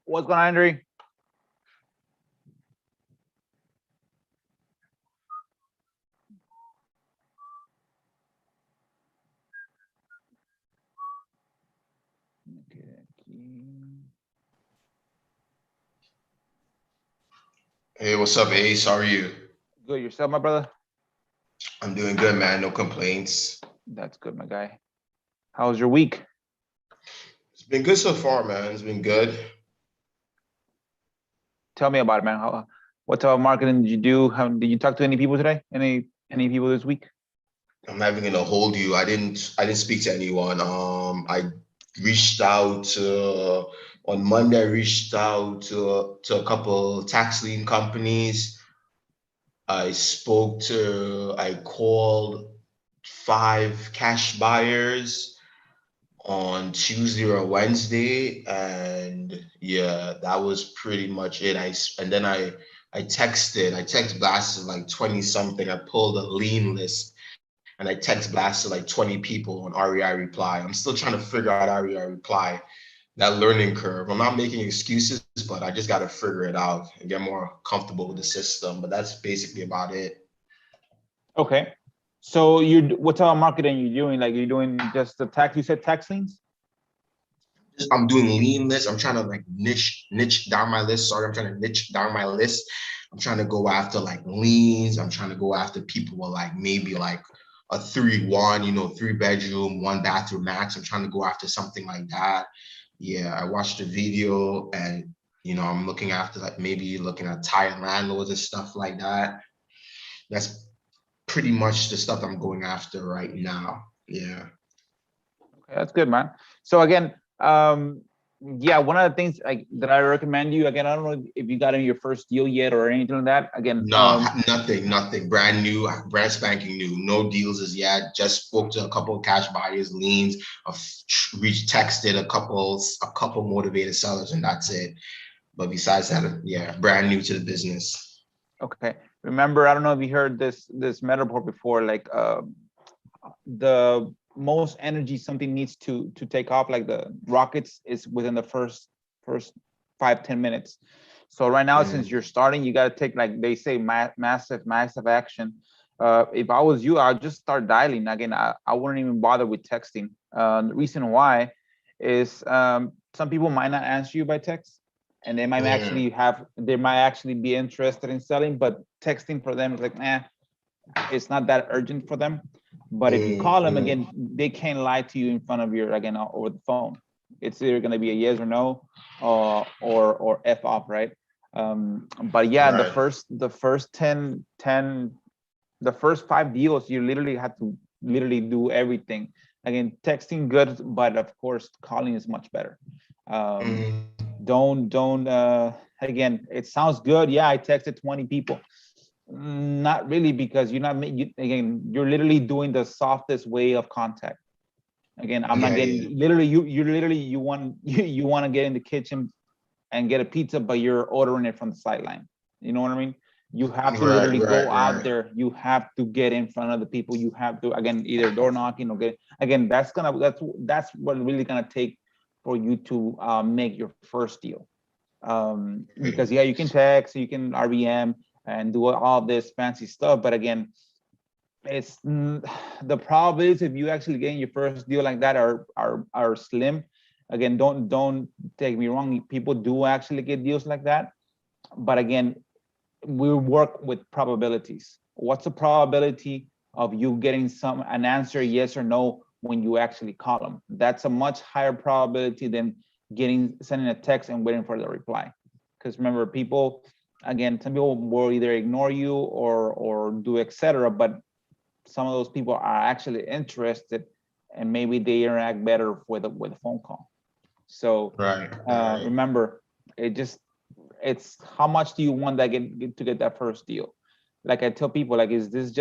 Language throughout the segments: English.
What's going on, Andre? Hey, what's up, Ace? How are you? Good, yourself, my brother? I'm doing good, man. No complaints. That's good, my guy. How's your week? It's been good so far, man. It's been good. Tell me about it, man. What type of marketing did you do? Did you talk to any people today? Any people this week? I'm not even gonna hold you. I didn't speak to anyone. I reached out to on Monday. I reached out to a couple tax lien companies. I called 5 cash buyers on Tuesday or Wednesday, and yeah, that was pretty much it. And then I text blasted like 20 something. I pulled a lean list and I text blasted like 20 people on REI reply. I'm still trying to figure out REI reply, that learning curve. I'm not making excuses, but I just got to figure it out and get more comfortable with the system. But that's basically about it. Okay. So what type of marketing are you doing? Like, you're doing just the tax, you said tax liens? I'm doing lean lists. I'm trying to like niche down my list. Sorry, I'm trying to niche down my list. I'm trying to go after like leans. I'm trying to go after people with like maybe like a 3-1, 3 bedroom, 1 bathroom max. I'm trying to go after something like that. Yeah, I watched the video, and I'm looking after like maybe looking at tired landlords and stuff like that. That's pretty much the stuff I'm going after right now. Yeah. Okay, that's good, man. So again, yeah, one of the things that I recommend you, again, I don't know if you got in your first deal yet or anything like that. Again, No, nothing. Brand new, brand spanking new. No deals as yet. Just spoke to a couple of cash buyers, leans. I've reached, texted a couple motivated sellers, and that's it. But besides that, yeah, brand new to the business. okay. Remember, I don't know if you heard this metaphor before, like the most energy something needs to take off, like the rockets, is within the first 5-10 minutes. So right now, since you're starting, you got to take, like they say, massive action. If I was you, I'd just start dialing. Again, I wouldn't even bother with texting. The reason why is some people might not answer you by text, and they might actually be interested in selling, but texting for them is like, it's not that urgent for them. But if you call them, again, they can't lie to you in front of your, again, over the phone. It's either going to be a yes or no, or F off, right? But yeah, Right. the first 5 deals, you literally have to literally do everything. Again, texting good, but of course, calling is much better. Don't again, it sounds good. Yeah, I texted 20 people. Not really, because again, you're literally doing the softest way of contact. Again, I'm not getting, literally, you want you want to get in the kitchen and get a pizza, but you're ordering it from the sideline. You know what I mean? You have to literally go out there. You have to get in front of the people. You have to, again, either door knocking or that's what really gonna take for you to make your first deal. Because yeah, you can text, you can RBM and do all this fancy stuff, but again, it's the probabilities of you actually getting your first deal like that are slim. Again, don't take me wrong, people do actually get deals like that, but again, we work with probabilities. What's the probability of you getting an answer yes or no when you actually call them? That's a much higher probability than sending a text and waiting for the reply. Because remember, people, again, some people will either ignore you or do etc. But some of those people are actually interested, and maybe they interact better with a phone call. So Right. remember, it's how much do you want that to get that first deal? Like I tell people, like, is it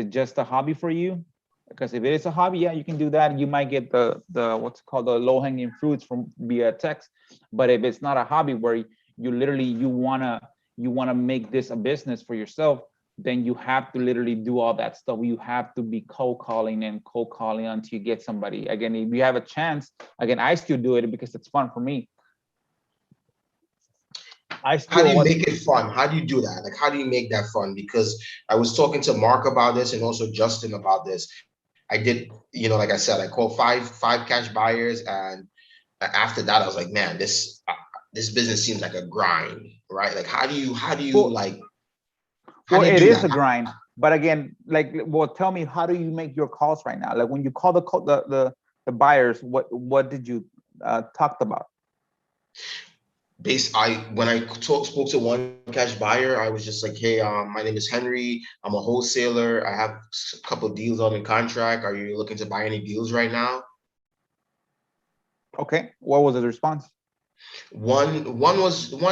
just a hobby for you? Because if it is a hobby, yeah, you can do that. You might get the what's called the low hanging fruits from via text. But if it's not a hobby where you literally you wanna make this a business for yourself, then you have to literally do all that stuff. You have to be cold calling until you get somebody. Again, if you have a chance, again, I still do it because it's fun for me. How do you make it fun? How do you do that? Like, how do you make that fun? Because I was talking to Mark about this and also Justin about this. I did, like I said, I called five cash buyers, and after that, I was like, man, this business seems like a grind, right? Like, how do you like? Well, it is a grind, but again, tell me, how do you make your calls right now? Like when you call the buyers, what did you talked about? When I spoke to one cash buyer, I was just like, hey, my name is Henry. I'm a wholesaler. I have a couple of deals on in contract. Are you looking to buy any deals right now? Okay. What was the response? One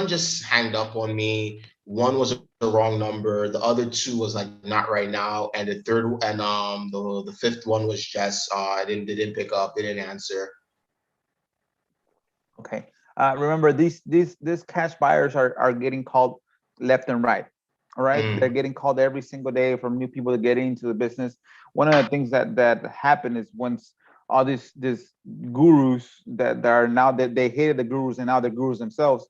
just hanged up on me. One was the wrong number. The other two was like not right now. And the third and the fifth one was just they didn't pick up, they didn't answer. Okay. Remember, these cash buyers are getting called left and right. All right. They're getting called every single day from new people to get into the business. One of the things that happen is once all these gurus that are now that they hated the gurus and now the gurus themselves,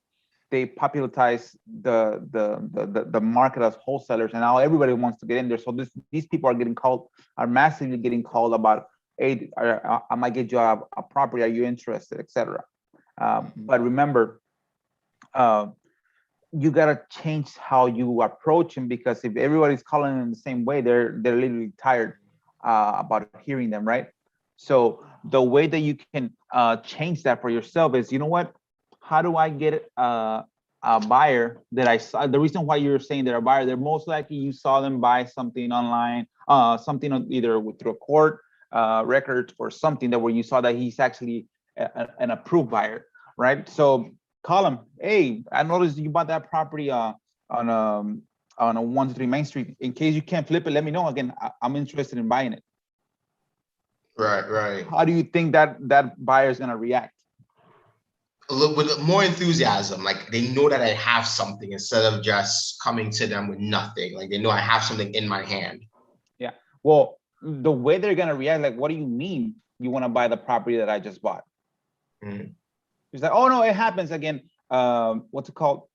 they popularize the market as wholesalers, and now everybody wants to get in there. So these people are massively getting called about, hey, I might get you a property. Are you interested, etc. But remember, you gotta change how you approach them, because if everybody's calling in the same way, they're literally tired about hearing them, right? So the way that you can change that for yourself is, you know what? How do I get a buyer that I saw? The reason why you're saying they're a buyer, they're most likely you saw them buy something online, something either through a court record or something that where you saw that he's actually an approved buyer, right? So call him. Hey, I noticed you bought that property on a 123 Main Street. In case you can't flip it, let me know. Again, I'm interested in buying it. Right. How do you think that buyer is gonna react? A little with more enthusiasm, like they know that I have something instead of just coming to them with nothing. Like they know I have something in my hand. Yeah. Well, the way they're gonna react, like, what do you mean you want to buy the property that I just bought? It's like, oh no, it happens again. What's it called?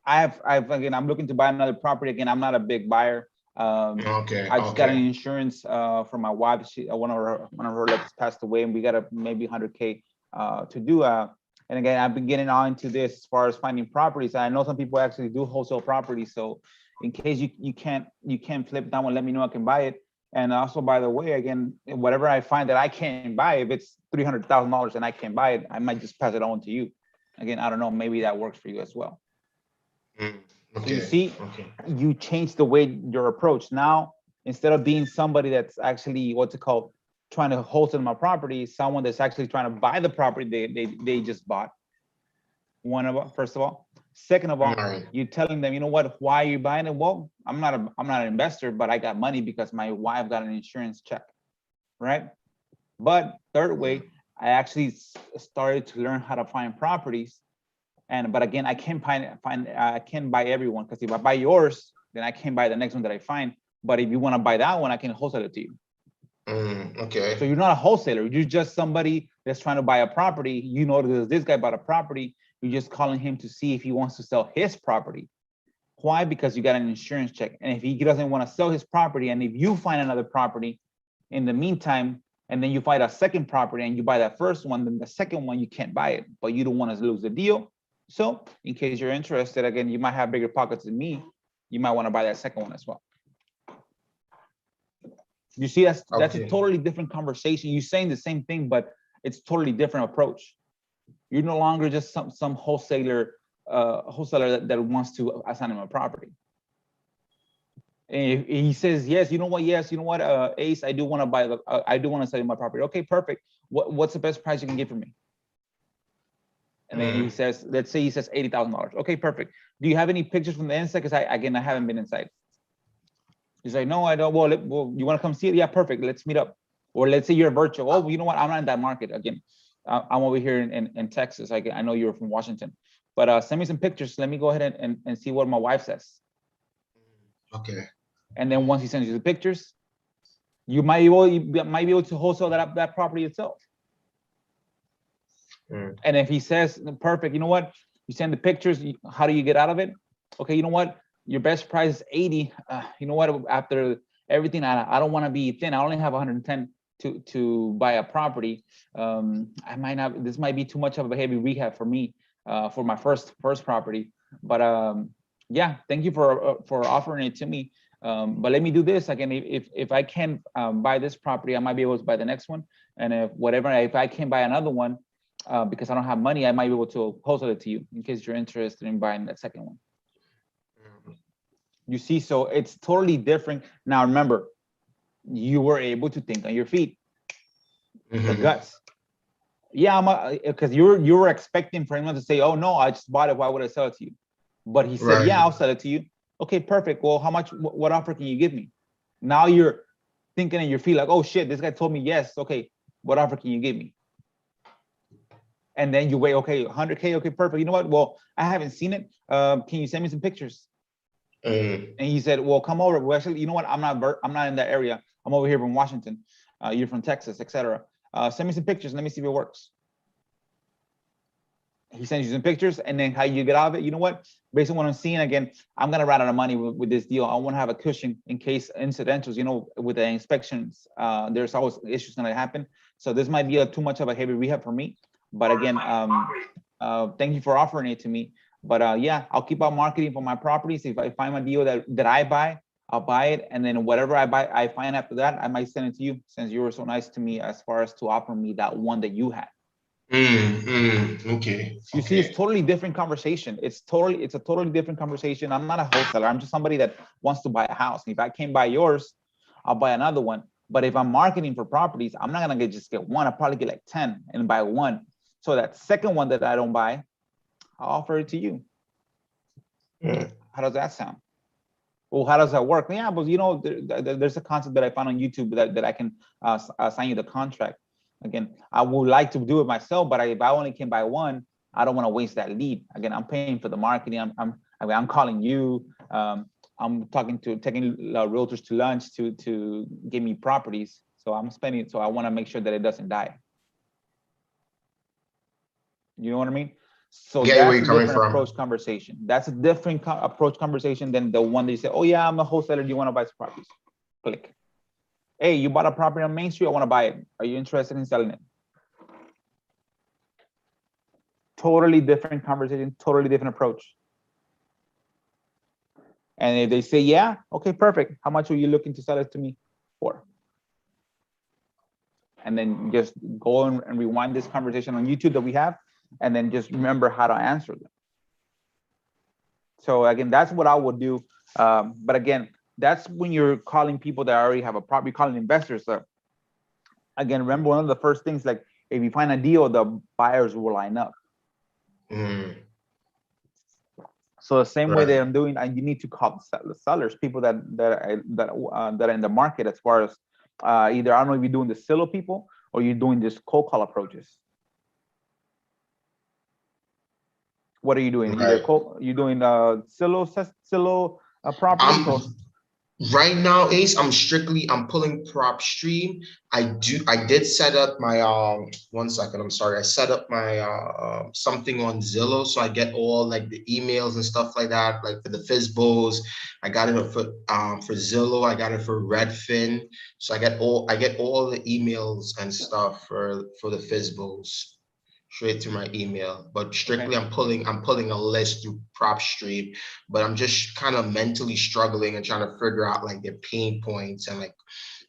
I'm looking to buy another property again. I'm not a big buyer. I just got an insurance from my wife. One of her relatives passed away, and we got maybe 100K to do. And again, I've been getting on into this as far as finding properties. I know some people actually do wholesale properties. So in case you can't flip that one, let me know, I can buy it. And also, by the way, again, whatever I find that I can't buy, if it's $300,000 and I can't buy it, I might just pass it on to you. Again, I don't know, maybe that works for you as well. Okay. So you see, you change the way your approach. Now, instead of being somebody that's actually, trying to wholesale my property, someone that's actually trying to buy the property they just bought. First of all. Second of all, you're telling them, you know what, why are you buying it? Well, I'm not an investor, but I got money because my wife got an insurance check, right? But third way, I actually started to learn how to find properties. But again, I can't I can't buy everyone, because if I buy yours, then I can't buy the next one that I find. But if you want to buy that one, I can wholesale it to you. Okay. So you're not a wholesaler. You're just somebody that's trying to buy a property. You know, this guy bought a property. You're just calling him to see if he wants to sell his property. Why? Because you got an insurance check. And if he doesn't want to sell his property, and if you find another property in the meantime, and then you find a second property and you buy that first one, then the second one, you can't buy it, but you don't want to lose the deal. So in case you're interested, again, you might have bigger pockets than me. You might want to buy that second one as well. You see, that's a totally different conversation. You're saying the same thing, but it's totally different approach. You're no longer just some wholesaler that wants to assign him a property. And if he says yes, you know what? Yes, you know what? Ace, I do want to buy I do want to sell you my property. Okay, perfect. What's the best price you can get for me? And then he says, let's say he says $80,000. Okay, perfect. Do you have any pictures from the inside? Because I haven't been inside. He's like, no, I don't. Well, you want to come see it? Yeah, perfect. Let's meet up. Or let's say you're virtual. Oh, you know what? I'm not in that market again. I'm over here in Texas. I know you're from Washington, but send me some pictures. Let me go ahead and see what my wife says. Okay. And then once he sends you the pictures, you might be able to wholesale that property itself. And if he says, perfect, you know what? You send the pictures. How do you get out of it? Okay, you know what? Your best price is 80. You know what? After everything, I don't want to be thin. I only have 110 to buy a property. I might not. This might be too much of a heavy rehab for me for my first property. But yeah, thank you for offering it to me. But let me do this again. If I can buy this property, I might be able to buy the next one. And if I can buy another one because I don't have money, I might be able to wholesale it to you in case you're interested in buying that second one. You see, so it's totally different. Now, remember, you were able to think on your feet, the guts. Yeah, because you were expecting for him to say, "Oh no, I just bought it. Why would I sell it to you?" But he said, "Yeah, I'll sell it to you." Okay, perfect. Well, how much? What offer can you give me? Now you're thinking in your feet like, "Oh shit, this guy told me yes." Okay, what offer can you give me? And then you wait. Okay, 100K. Okay, perfect. You know what? Well, I haven't seen it. Can you send me some pictures? And he said, well, come over. Well, actually, you know what? I'm not in that area. I'm over here from Washington. You're from Texas, etc. Send me some pictures. Let me see if it works. He sends you some pictures, and then how you get out of it. You know what? Based on what I'm seeing, again, I'm gonna run out of money with this deal. I want to have a cushion in case incidentals. You know, with the inspections, there's always issues gonna happen. So this might be too much of a heavy rehab for me. But again, thank you for offering it to me. But yeah, I'll keep on marketing for my properties. If I find a deal that I buy, I'll buy it. And then whatever I find after that, I might send it to you, since you were so nice to me as far as to offer me that one that you had. Okay. You see, it's totally different conversation. It's a totally different conversation. I'm not a wholesaler. I'm just somebody that wants to buy a house. And if I can't buy yours, I'll buy another one. But if I'm marketing for properties, I'm not gonna just get one. I'll probably get like 10 and buy one. So that second one that I don't buy, I'll offer it to you. How does that sound? Well, how does that work? Yeah, but you know, there's a concept that I found on YouTube that I can assign you the contract. Again, I would like to do it myself, but if I only can buy one, I don't want to waste that lead. Again, I'm paying for the marketing. I'm calling you. I'm taking realtors to lunch to give me properties. So I'm spending. So I want to make sure that it doesn't die. You know what I mean? So that's a different approach conversation. That's a different approach conversation than the one that you say, oh yeah, I'm a wholesaler. Do you want to buy some properties? Click. Hey, you bought a property on Main Street. I want to buy it. Are you interested in selling it? Totally different conversation, totally different approach. And if they say, yeah, okay, perfect. How much are you looking to sell it to me for? And then just go and rewind this conversation on YouTube that we have, and then just remember how to answer them. So again, that's what I would do. But again, that's when you're calling people that already have a property, calling investors. Again, remember one of the first things, like if you find a deal, the buyers will line up. So the same way that I'm doing, and you need to call the sellers, people that are in the market, as far as either, I don't know if you're doing the Zillow people or you're doing this cold call approaches. What are you doing? Either you're doing Zillow properties, Right now, Ace, I'm pulling prop stream. I did set up my 1 second, I'm sorry. I set up my something on Zillow, so I get all like the emails and stuff like that, like for the Fizbos. I got it for Zillow, I got it for Redfin. So I get all the emails and stuff for the Fizbos straight to my email. But strictly Okay. I'm pulling a list through prop stream, but I'm just kind of mentally struggling and trying to figure out like their pain points and like,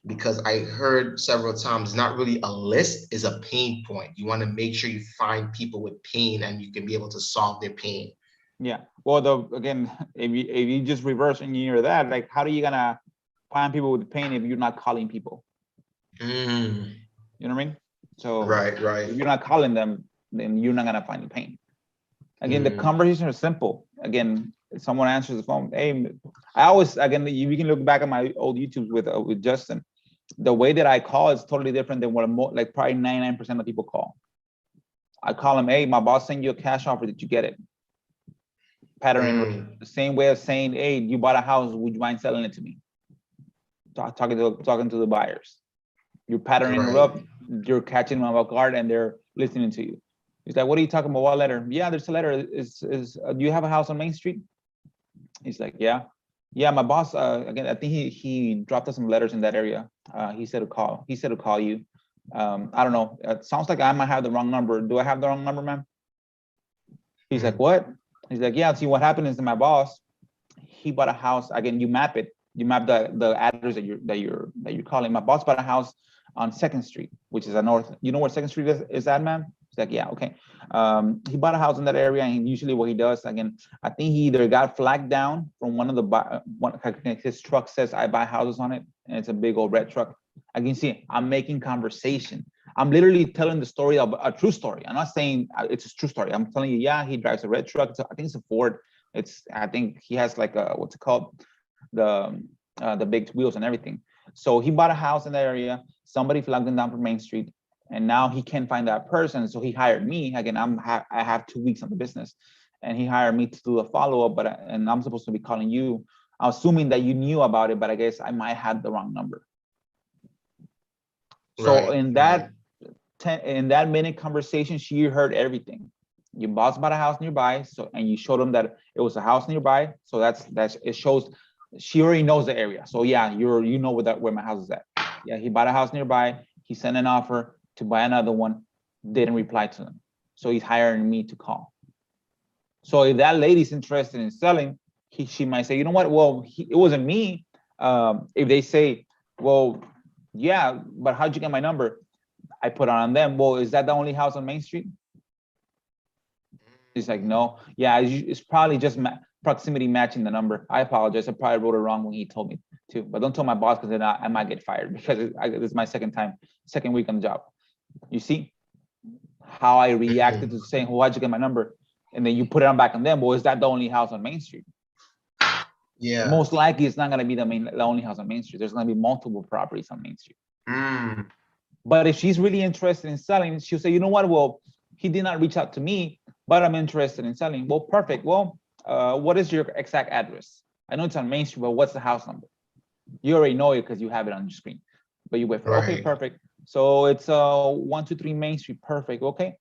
because I heard several times not really a list is a pain point. You want to make sure you find people with pain and you can be able to solve their pain. Yeah. Well, again, if you just reverse engineer that, like, how are you gonna find people with pain if you're not calling people? Mm, You know what I mean? So right, right. if you're not calling them, then you're not gonna find the pain. Again, the Mm, conversation is simple. Again, someone answers the phone. Hey, I always, again, you can look back at my old YouTubes with Justin. The way that I call is totally different than what like probably 99% of people call. I call them, hey, my boss sent you a cash offer. Did you get it? Pattern, mm, the same way of saying, hey, you bought a house. Would you mind selling it to me? Talking to the buyers. You're patterning it right. up. You're catching them off guard, and they're listening to you. He's like, what are you talking about? What letter? Yeah, there's a letter. Do you have a house on Main Street? He's like, yeah. My boss, again, I think he dropped us some letters in that area. He said to call. He said to call you. I don't know. It sounds like I might have the wrong number. Do I have the wrong number, ma'am? He's like, Mm, what? He's like, yeah. See, what happened is that my boss, he bought a house. Again, you map it. You map the address that you're calling. My boss bought a house on Second Street, which is a north. You know where Second Street is at, ma'am? He's like, yeah, okay. He bought a house in that area, and usually what he does, again, I think he either got flagged down from one of his truck says I buy houses on it, and it's a big old red truck. I can see I'm making conversation. I'm literally telling the story of a true story. I'm not saying it's a true story. I'm telling you, yeah, he drives a red truck. I think it's a Ford. I think he has like a, what's it called? The big wheels and everything. So he bought a house in that area. Somebody flagged him down from Main Street, and now he can't find that person. So he hired me. Again, I have 2 weeks on the business, and he hired me to do a follow up. And I'm supposed to be calling you. I'm assuming that you knew about it, but I guess I might have the wrong number. So right, right. in that minute conversation, she heard everything. Your boss bought a house nearby, so and you showed them that it was a house nearby. So that's it shows she already knows the area. So yeah, you know where my house is at. Yeah, he bought a house nearby. He sent an offer to buy another one, didn't reply to them. So he's hiring me to call. So if that lady's interested in selling, she might say, you know what? Well, it wasn't me. If they say, well, yeah, but how'd you get my number? I put it on them. Well, is that the only house on Main Street? He's like, no. Yeah, it's probably just proximity matching the number. I apologize. I probably wrote it wrong when he told me to. But don't tell my boss because then I might get fired because this is my second week on the job. You see how I reacted Mm, to saying, well, why'd you get my number? And then you put it on back on them. Well, is that the only house on Main Street? yeah. Most likely it's not going to be the only house on Main Street. There's going to be multiple properties on Main Street. Mm, But if she's really interested in selling, she'll say, you know what? Well, he did not reach out to me, but I'm interested in selling. Well, perfect. Well, what is your exact address? I know it's on Main Street, but what's the house number? You already know it because you have it on your screen. But you wait for, okay, right. perfect. So it's 123 Main Street. Perfect. Okay.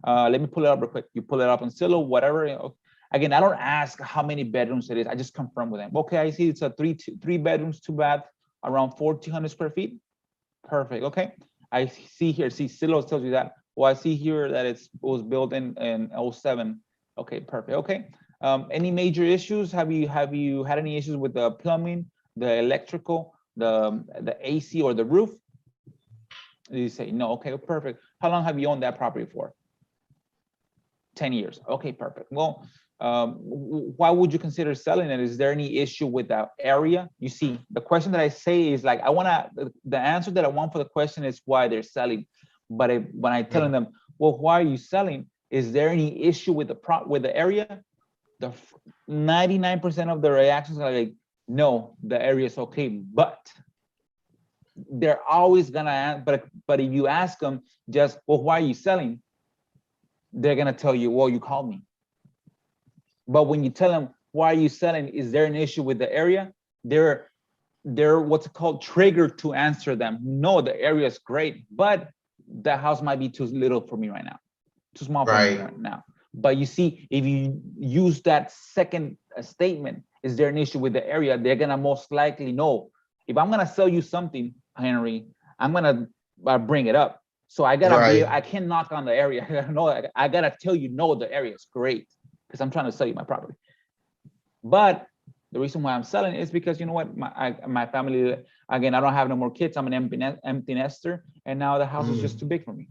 Let me pull it up real quick. You pull it up on Zillow, whatever. Again, I don't ask how many bedrooms it is. I just confirm with them. Okay, I see it's a three bedrooms, 2 bath, around 1,400 square feet. Perfect. Okay. I see here, Zillow tells you that. Well, I see here that it was built in 07. Okay, perfect. Okay. Any major issues? Have you had any issues with the plumbing, the electrical, the AC, or the roof? You say no. Okay, perfect. How long have you owned that property for? 10 years. Okay, perfect. Well, why would you consider selling it? Is there any issue with the area? You see, the question that I say is like, the answer that I want for the question is why they're selling. But when I tell them, well, why are you selling? Is there any issue with the area? The 99% of the reactions are like, no, the area is okay, but they're always gonna, but if you ask them just, well, why are you selling? They're gonna tell you, well, you called me. But when you tell them, why are you selling? Is there an issue with the area? They're they're what's called triggered to answer them. No, the area is great, but the house might be too little for me right now, too small for me Right. right now. But you see, if you use that second statement, is there an issue with the area? They're gonna most likely know. If I'm gonna sell you something, Henry, I'm gonna bring it up. So I gotta be, Right. I can't knock on the area. No, I gotta tell you, no, the area is great because I'm trying to sell you my property. But the reason why I'm selling is because you know what, my family, again, I don't have no more kids. I'm an empty nester, and now the house is just too big for me.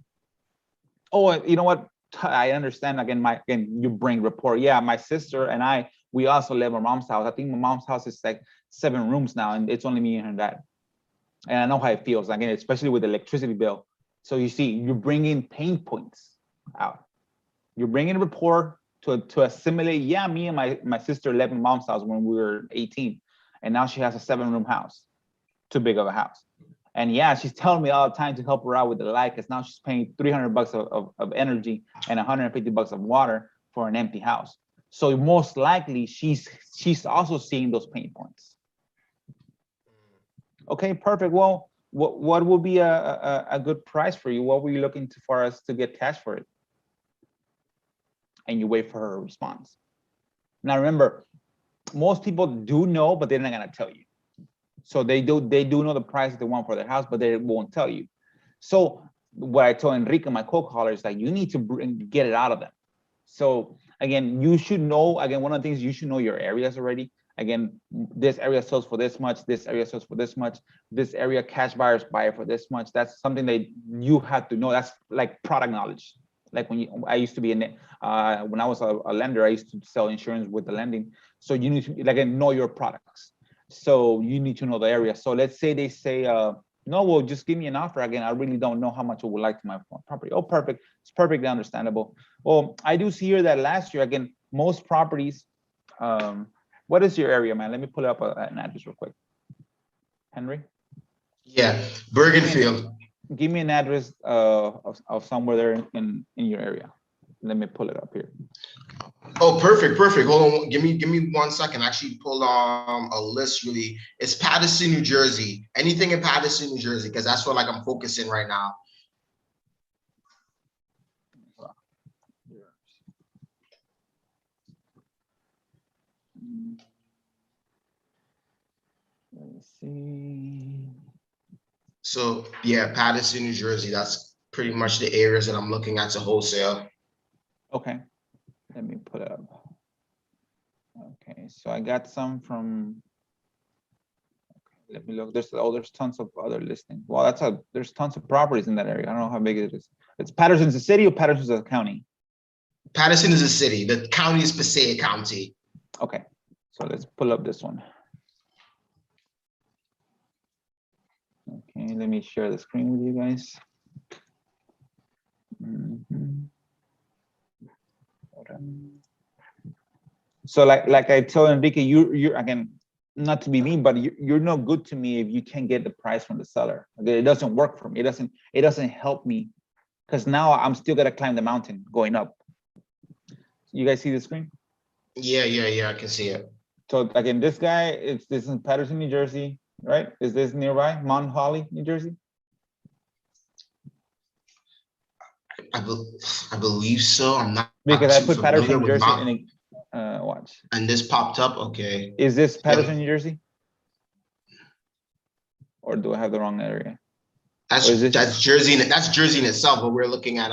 Oh, you know what? I understand. Again, you bring rapport. Yeah, my sister and I, we also live in my mom's house. I think my mom's house is like 7 rooms now, and it's only me and her dad. And I know how it feels. Again, especially with the electricity bill. So you see, you're bringing pain points out. You're bringing rapport to assimilate. Yeah, me and my sister lived in mom's house when we were 18, and now she has a 7-room house, too big of a house. And yeah, she's telling me all the time to help her out with the light because now she's paying $300 of energy and $150 of water for an empty house. So most likely she's also seeing those pain points. Okay, perfect. Well, what would be a good price for you? What were you looking for us to get cash for it? And you wait for her response. Now remember, most people do know, but they're not gonna tell you. So they do know the price they want for their house, but they won't tell you. So what I told Enrique, my co-caller, is that you need to get it out of them. So again, you should know, again, one of the things, you should know your areas already. Again, this area sells for this much, this area sells for this much, this area cash buyers buy it for this much. That's something that you have to know. That's like product knowledge. Like I used to be when I was a lender, I used to sell insurance with the lending. So you need to, again, know your products. So you need to know the area. So let's say they say, no, well, just give me an offer. Again, I really don't know how much I would like to my property. Oh, perfect. It's perfectly understandable. Well, I do see here that last year, again, most properties, what is your area, man? Let me pull up an address real quick. Henry? Yeah, Bergenfield. Give me an address of somewhere there in your area. Let me pull it up here. Oh, perfect. Hold on, give me 1 second. I actually pulled a list. Really, it's Paterson, New Jersey. Anything in Paterson, New Jersey, because that's where like I'm focusing right now. Let's see. So yeah, Paterson, New Jersey. That's pretty much the areas that I'm looking at to wholesale. Okay, let me put it up. Okay, so I got some from. Okay, let me look. There's tons of other listings. Well, there's tons of properties in that area. I don't know how big it is. It's Patterson's a city or Patterson's a county? Paterson is a city. The county is Passaic County. Okay, so let's pull up this one. Okay, let me share the screen with you guys. So like I told Enrique, you're again, not to be mean, but you're no good to me if you can't get the price from the seller. Okay, it doesn't work for me. It doesn't help me because now I'm still gonna climb the mountain going up. You guys see the screen? Yeah, I can see it. So again, this guy, this is Patterson, New Jersey, right? Is this nearby? Mount Holly, New Jersey? I believe so. I'm not Because I too put familiar Patterson, New with Jersey, Mount. and watch. And this popped up. Okay. Is this Patterson, Yep. New Jersey? Or do I have the wrong area? That's Jersey. That's Jersey in itself, but we're looking at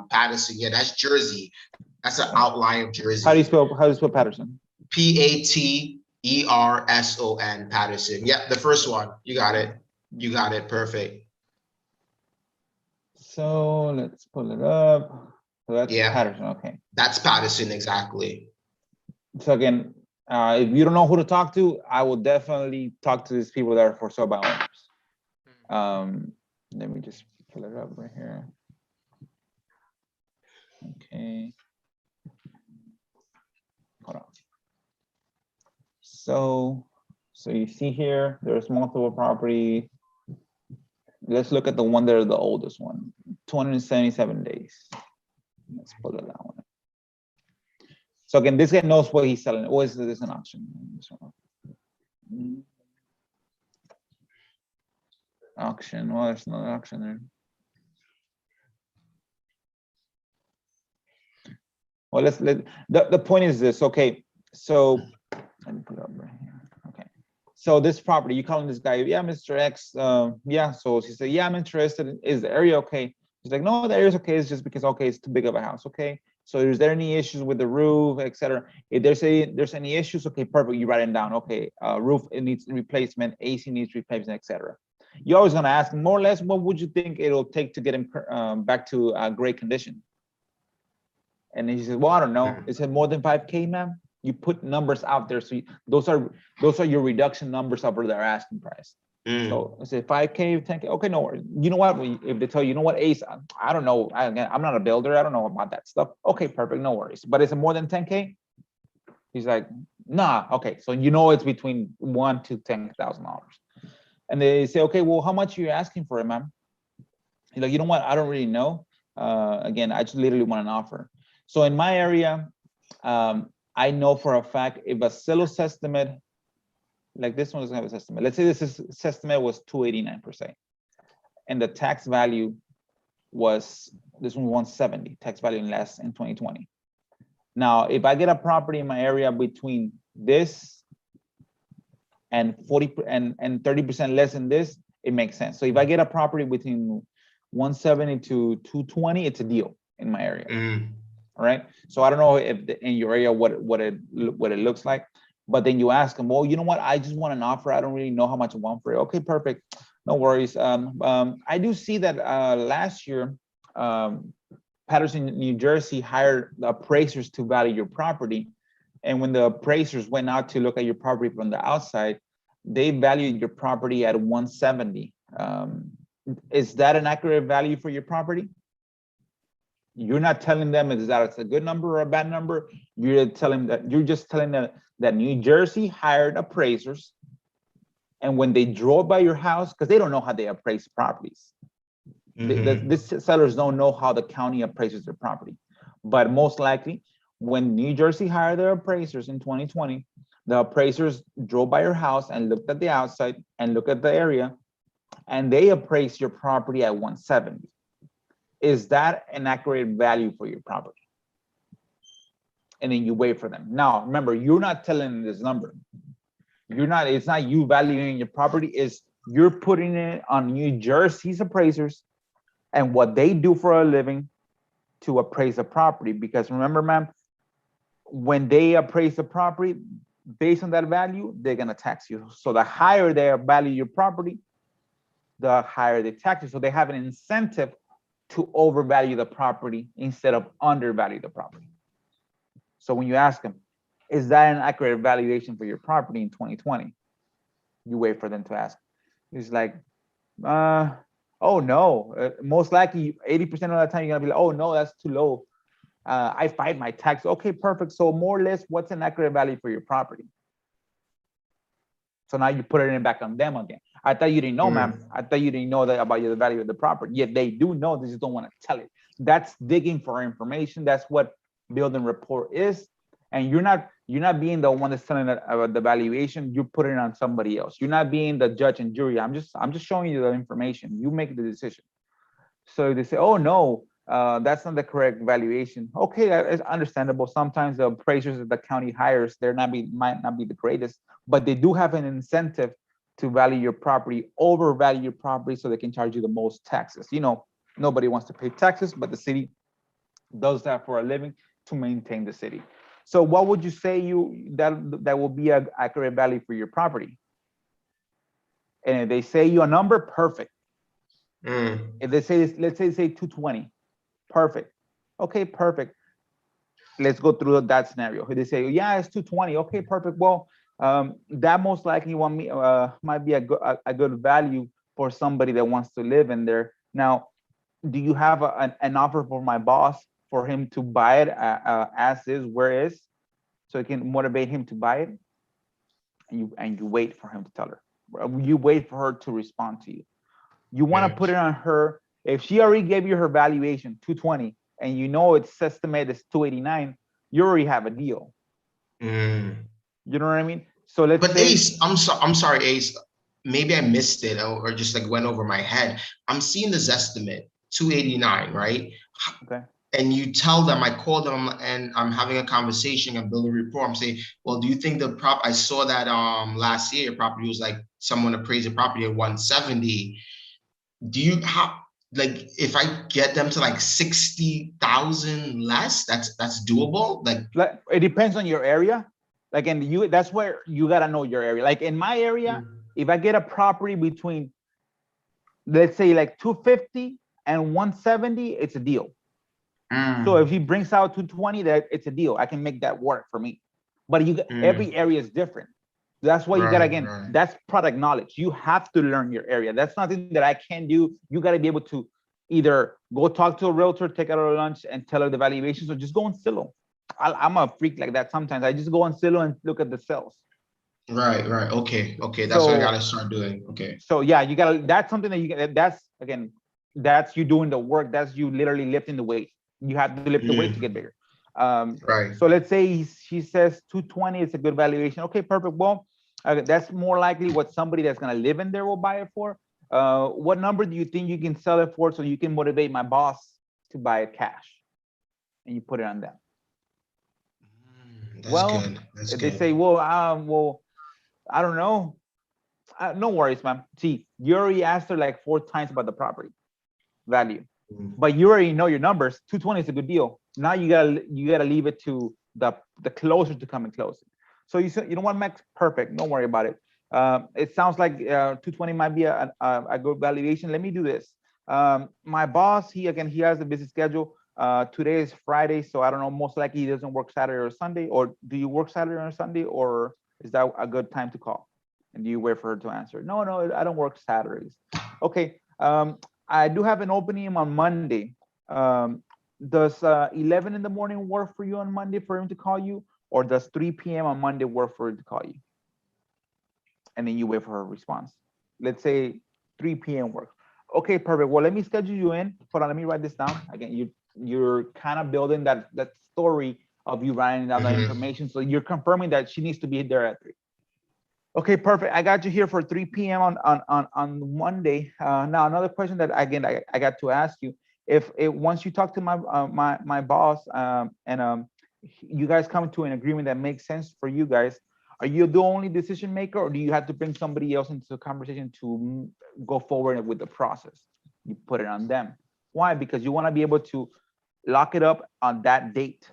Paterson. Yeah, that's Jersey. That's an outline of Jersey. How do you spell Patterson? Paterson. Paterson. Yeah, the first one. You got it. You got it. Perfect. So let's pull it up. So that's Patterson. Okay. That's Paterson, exactly. So again, if you don't know who to talk to, I will definitely talk to these people that are for sale by owners. Let me just pull it up right here. Okay. Hold on. So you see here, there's multiple property. Let's look at the one that are the oldest one, 277 days. Let's pull it that one. So again, this guy knows what he's selling. Or is this an auction? Auction. Well, there's no auction there. Well, the point is this. Okay, so let me put it up right here. Okay, so this property, you calling this guy? Yeah, Mr. X. Yeah. So she said, yeah, I'm interested. Is the area okay? He's like, no, the area's okay. It's just because okay, it's too big of a house. Okay. So is there any issues with the roof, etc.? If there's any issues, okay, perfect. You write it down. Okay, roof it needs replacement, AC needs replacement, etc. You're always gonna ask more or less, what would you think it'll take to get him back to great condition? And he said, well, I don't know. It said more than 5K, ma'am. You put numbers out there. So those are your reduction numbers over their asking price. So I said 5K, 10K. Okay, no worries. You know what? If they tell you, you know what, Ace, I don't know. I'm not a builder. I don't know about that stuff. Okay, perfect. No worries. But is it more than 10K? He's like, nah. Okay, so you know it's between $1,000 to $10,000. And they say, okay, well, how much are you asking for it, ma'am? He's like, you know what? I don't really know. Again, I just literally want an offer. So in my area, I know for a fact if a sales estimate, like this one doesn't have a estimate. Let's say this estimate was 289 per se, and the tax value was this one 170 tax value less in 2020. Now, if I get a property in my area between this and 40 and 30% less than this, it makes sense. So if I get a property between 170 to 220, it's a deal in my area. All right. So I don't know if in your area what it looks like, but then you ask them, well, you know what? I just want an offer. I don't really know how much I want for it. Okay, perfect. No worries. I do see that last year, Patterson, New Jersey hired appraisers to value your property. And when the appraisers went out to look at your property from the outside, they valued your property at 170. Is that an accurate value for your property? You're not telling them is that it's a good number or a bad number. You're just telling them that New Jersey hired appraisers, and when they drove by your house, because they don't know how they appraise properties. These sellers don't know how the county appraises their property. But most likely, when New Jersey hired their appraisers in 2020, the appraisers drove by your house and looked at the outside and looked at the area, and they appraised your property at 170. Is that an accurate value for your property? And then you wait for them. Now, remember, you're not telling them this number. It's not you valuing your property, it's you're putting it on New Jersey's appraisers and what they do for a living to appraise a property. Because remember, ma'am, when they appraise the property, based on that value, they're gonna tax you. So the higher they value your property, the higher they tax you. So they have an incentive to overvalue the property instead of undervalue the property. So when you ask them, is that an accurate valuation for your property in 2020? You wait for them to ask. It's like, oh no. Most likely 80% of the time you're gonna be like, oh no, that's too low. I fight my tax. Okay, perfect. So more or less, what's an accurate value for your property? So now you put it back on them again. I thought you didn't know, ma'am. I thought you didn't know that about the value of the property. Yet they do know, they just don't want to tell it. That's digging for information. That's what building rapport is. And you're not being the one that's telling about the valuation. You're putting it on somebody else. You're not being the judge and jury. I'm just showing you the information. You make the decision. So they say, oh no, that's not the correct valuation. Okay, it's understandable. Sometimes the appraisers that the county hires, might not be the greatest, but they do have an incentive to value your property, overvalue your property, so they can charge you the most taxes. You know, nobody wants to pay taxes, but the city does that for a living to maintain the city. So what would you say that will be an accurate value for your property? And if they say you a number, perfect. If they say, let's say 220, perfect. Okay, perfect. Let's go through that scenario. If they say, yeah, it's 220. Okay, perfect. Well, that most likely might be a good value for somebody that wants to live in there. Now, do you have an offer for my boss for him to buy it as is, where is, so it can motivate him to buy it? And you wait for him to tell her. You wait for her to respond to you. You want to put it on her. If she already gave you her valuation 220 and you know its estimate is 289, you already have a deal. You know what I mean? So let's say, Ace, I'm sorry, Ace. maybe I missed it or just like went over my head. I'm seeing this estimate, 289, right? Okay. And you tell them, I call them and I'm having a conversation and building rapport. I'm saying, well, do you think I saw that last year your property was like someone appraised the property at 170. Do you how like if I get them to like 60,000 less, that's doable? Like, it depends on your area. Like, and you, that's where you gotta know your area. Like in my area, if I get a property between, let's say like 250 and 170, it's a deal. So if he brings out 220, that it's a deal. I can make that work for me. But every area is different. That's why you gotta, again, that's product knowledge. You have to learn your area. That's nothing that I can do. You gotta be able to either go talk to a realtor, take out a lunch and tell her the valuations, or just go on Zillow. I'm a freak like that sometimes. I just go on Zillow and look at the sales. Right. Okay. That's what I gotta start doing. Okay. So yeah, you gotta, that's something that you can, that's, again, that's you doing the work. That's you literally lifting the weight. You have to lift the weight to get bigger. Right. So let's say she says 220 is a good valuation. Okay, perfect. Well, that's more likely what somebody that's gonna live in there will buy it for. What number do you think you can sell it for so you can motivate my boss to buy it cash? And you put it on them. That's good. That's if good. they say, well, I don't know. No worries, man. See, you already asked her like 4 times about the property value, but you already know your numbers. 220 is a good deal. Now you gotta leave it to the closer to coming closer. So you said, you know what, Max? Perfect. Don't worry about it. It sounds like 220 might be a good valuation. Let me do this. My boss, he has a busy schedule. Today is Friday, so I don't know. Most likely he doesn't work Saturday or Sunday. Or do you work Saturday or Sunday, or is that a good time to call? And do you wait for her to answer? No, I don't work Saturdays. Okay. I do have an opening on Monday. Does 11 in the morning work for you on Monday for him to call you? Or does 3 p.m. on Monday work for him to call you? And then you wait for her response. Let's say 3 p.m. works. Okay, perfect. Well, let me schedule you in. Hold on, let me write this down. Again, you're kind of building that story of you writing down that information. So you're confirming that she needs to be there at 3. Okay, perfect. I got you here for 3 p.m. on Monday. Now, another question that, again, I got to ask you, if once you talk to my boss and you guys come to an agreement that makes sense for you guys, are you the only decision maker, or do you have to bring somebody else into the conversation to go forward with the process? You put it on them. Why? Because you want to be able to lock it up on that date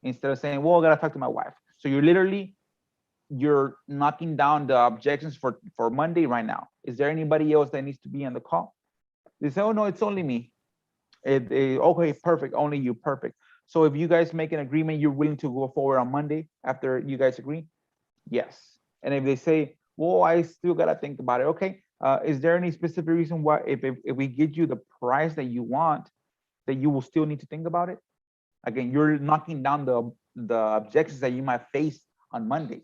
instead of saying, well, I gotta talk to my wife. So you're knocking down the objections for Monday right now. Is there anybody else that needs to be on the call? They say, oh no, it's only me. Okay, perfect, only you, perfect. So if you guys make an agreement, you're willing to go forward on Monday after you guys agree? Yes. And if they say, well, I still gotta think about it. Okay, is there any specific reason why if we get you the price that you want, that you will still need to think about it? Again, you're knocking down the objections that you might face on Monday.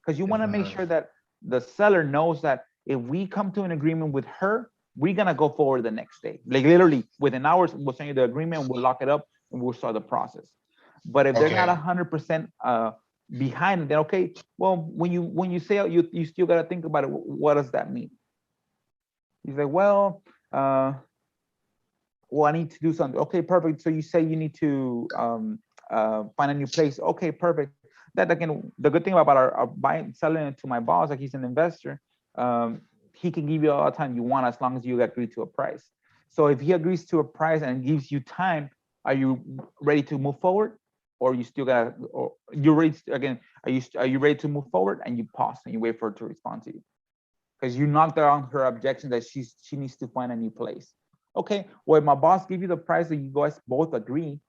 Because you want to make sure that the seller knows that if we come to an agreement with her, we're going to go forward the next day. Like literally within hours, we'll send you the agreement, we'll lock it up, and we'll start the process. But if they're not 100% behind it, then okay, well, when you say you still got to think about it, what does that mean? He's like, well, I need to do something. Okay, perfect. So you say you need to find a new place. Okay, perfect. That, again, the good thing about our buying, selling it to my boss, like he's an investor, he can give you all the time you want as long as you agree to a price. So if he agrees to a price and gives you time, are you ready to move forward, or you still gotta, or you're ready to, again, are you ready to move forward, and you pause and you wait for her to respond to you because you knocked down her objection that she needs to find a new place. Okay, well, if my boss gives you the price that you guys both agree,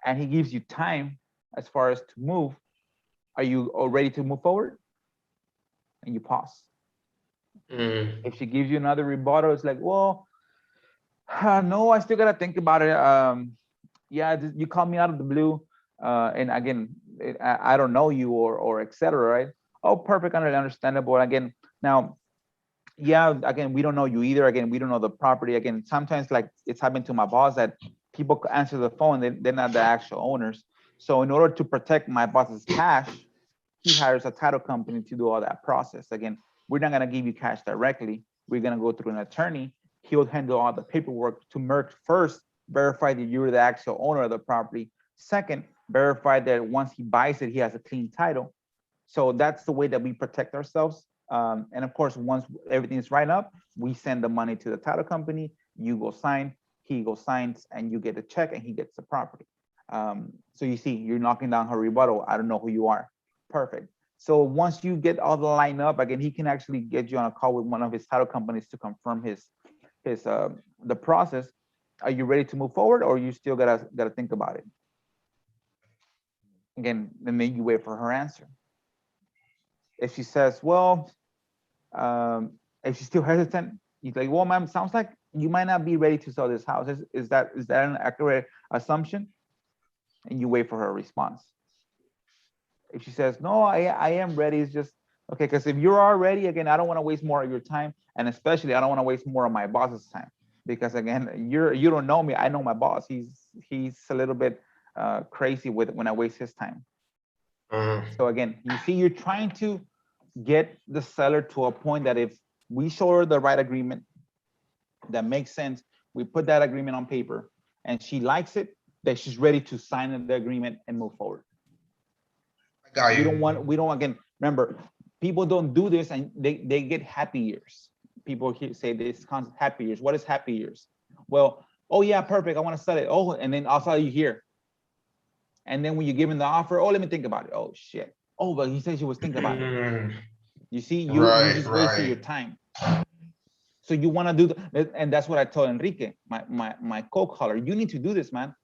and he gives you time as far as to move, are you all ready to move forward? And you pause. If she gives you another rebuttal, it's like, well, no, I still gotta think about it. Yeah, you called me out of the blue, and again, I don't know you, or etc. Right? Oh, perfect, understandable. Again, now, yeah, again, we don't know you either. Again, we don't know the property. Again, sometimes, like it's happened to my boss, that people answer the phone, they're not the actual owners. So in order to protect my boss's cash, he hires a title company to do all that process. Again, we're not gonna give you cash directly. We're gonna go through an attorney. He'll handle all the paperwork to merge first, verify that you're the actual owner of the property. Second, verify that once he buys it, he has a clean title. So that's the way that we protect ourselves. And of course, once everything is right up, we send the money to the title company. You go sign, he goes signs, and you get a check, and he gets the property. So you see, you're knocking down her rebuttal. I don't know who you are. Perfect. So once you get all the line up, again, he can actually get you on a call with one of his title companies to confirm the process. Are you ready to move forward, or you still gotta think about it? Again, and then you wait for her answer. If she says, well, if she's still hesitant, you're like, well, ma'am, sounds like you might not be ready to sell this house. Is that an accurate assumption? And you wait for her response. If she says, no, I am ready, it's just, okay, because if you are ready, again, I don't want to waste more of your time. And especially, I don't want to waste more of my boss's time. Because again, you don't know me, I know my boss. He's a little bit crazy with when I waste his time. So again, you see, you're trying to get the seller to a point that if we show her the right agreement that makes sense, we put that agreement on paper, and she likes it, that she's ready to sign the agreement and move forward. I got you. We don't, again, remember, people don't do this and they get happy years. People say this concept, happy years. What is happy years? Well, oh yeah, perfect, I want to sell it. Oh, and then I'll sell you here. And then when you give him the offer, oh, let me think about it. Oh shit. Oh, but he says he was thinking about it. You see, you just wasted your time. So you want to do and that's what I told Enrique, my co-caller. You need to do this, man.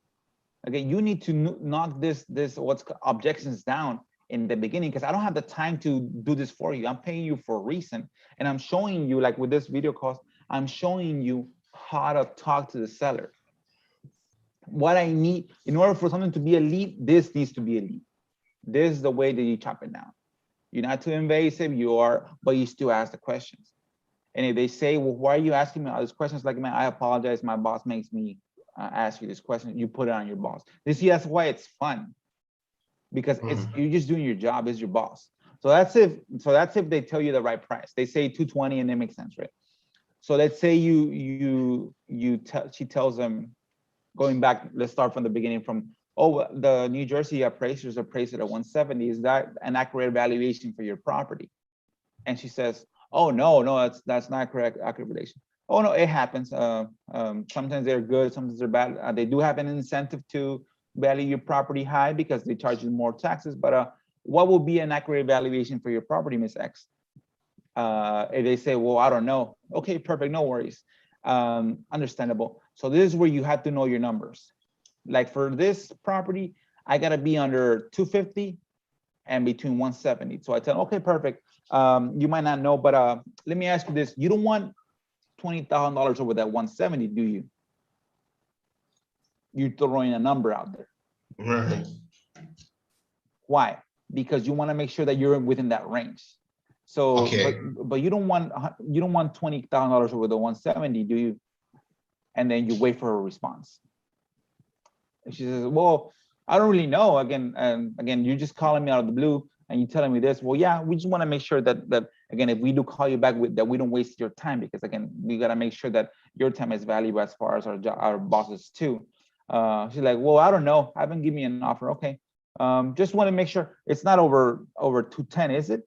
Again, you need to knock this what's objections down in the beginning, because I don't have the time to do this for you. I'm paying you for a reason, and I'm showing you, like with this video course, I'm showing you how to talk to the seller. What I need in order for something to be a lead, this needs to be a lead. This is the way that you chop it down. You're not too invasive, you are, but you still ask the questions. And if they say, well, why are you asking me all these questions? Like, man, I apologize, my boss makes me ask you this question. You put it on your boss. You see, that's why it's fun, because you're just doing your job as your boss. So that's if they tell you the right price. They say 220 and it makes sense, right? So let's say she tells them, going back, let's start from the beginning, from, oh, the New Jersey appraisers appraised it at 170. Is that an accurate valuation for your property? And she says, oh, no, that's not correct, accurate valuation. Oh, no, it happens. Sometimes they're good, sometimes they're bad. They do have an incentive to value your property high because they charge you more taxes. But what will be an accurate valuation for your property, Miss X? If they say, well, I don't know. Okay, perfect, no worries. Understandable. So this is where you have to know your numbers. Like for this property, I gotta be under 250 and between 170. So I tell them, okay, perfect. You might not know, but let me ask you this. You don't want $20,000 over that 170, do you? You're throwing a number out there. Right. Why? Because you want to make sure that you're within that range. So, okay. but you don't want $20,000 over the 170, do you? And then you wait for a response. And she says, well, I don't really know. Again, you're just calling me out of the blue and you're telling me this. Well, yeah, we just want to make sure that again, if we do call you back, that we don't waste your time, because again, we got to make sure that your time is valuable as far as our bosses too. She's like, well, I don't know. I haven't given me an offer. Okay. Just want to make sure it's not over 210, is it?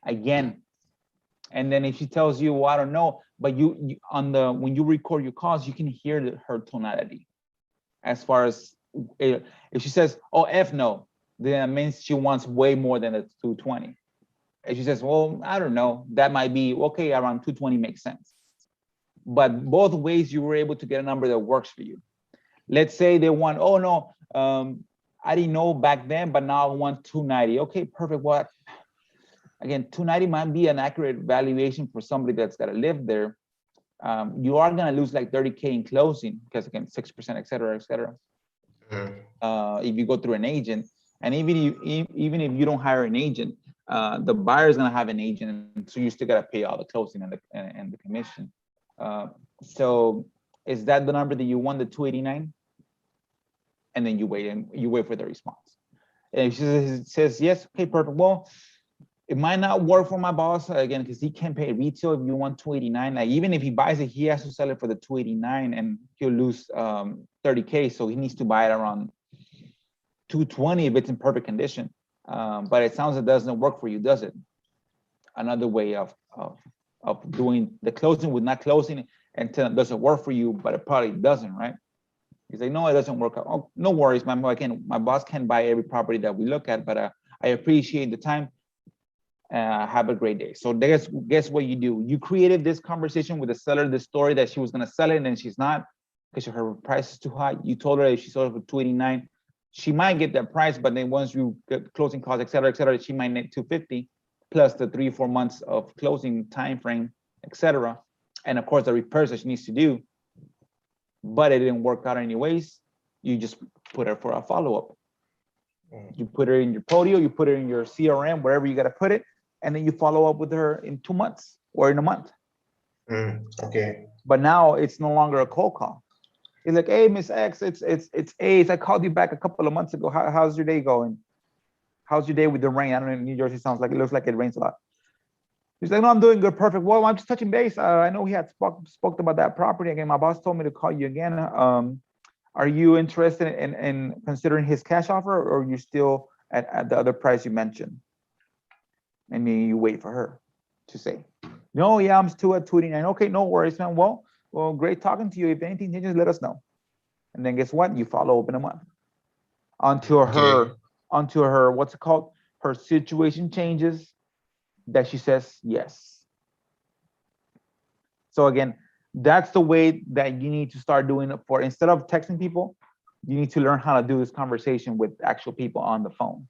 Again. And then if she tells you, well, I don't know, but you when you record your calls, you can hear her tonality. As far as if she says, oh, F no, then that means she wants way more than a 220. If she says, well, I don't know, that might be okay, around 220 makes sense. But both ways you were able to get a number that works for you. Let's say they want, oh no, I didn't know back then, but now I want 290. Okay, perfect. What? Again, 290 might be an accurate valuation for somebody that's got to live there. You are going to lose like 30K in closing because again, 6%, et cetera, et cetera. If you go through an agent, and even if you don't hire an agent, the buyer is going to have an agent, and so you still got to pay all the closing and the commission. So is that the number that you want, the 289? And then you wait for the response. And if she says yes, okay, perfect. Well, it might not work for my boss again, because he can't pay retail if you want 289. Like even if he buys it, he has to sell it for the 289 and he'll lose 30K. So he needs to buy it around 220 if it's in perfect condition. But it sounds like it doesn't work for you, does it? Another way of doing the closing with not closing until it doesn't work for you, but it probably doesn't, right? He's like, no, it doesn't work out. Oh, no worries, man. My boss can't buy every property that we look at, but I appreciate the time. Have a great day. So guess what you do? You created this conversation with the seller, the story that she was gonna sell it and she's not because her price is too high. You told her if she sold it for 289, she might get that price, but then once you get closing costs, et cetera, she might need 250 plus the 3 or 4 months of closing time frame, etc. And of course the repairs that she needs to do. But it didn't work out anyways. You just put her for a follow-up. You put her in your Podio, you put her in your CRM, wherever you got to put it, and then you follow up with her in 2 months or in a month. Okay. But now it's no longer a cold call. It's like, hey, Miss X, it's Ace. I called you back a couple of months ago. How's your day going? How's your day with the rain? I don't know. New Jersey it looks like it rains a lot. He's like, no, I'm doing good, perfect. Well, I'm just touching base. I know we had spoke about that property again. My boss told me to call you again. Are you interested in considering his cash offer, or are you still at the other price you mentioned? And then you wait for her to say, no, yeah, I'm still at 289. Okay, no worries, man. Well, great talking to you. If anything changes, let us know. And then guess what? You follow up in a month until her, what's it called? Her situation changes, that she says yes. So again, that's the way that you need to start doing it. For instead of texting people, you need to learn how to do this conversation with actual people on the phone.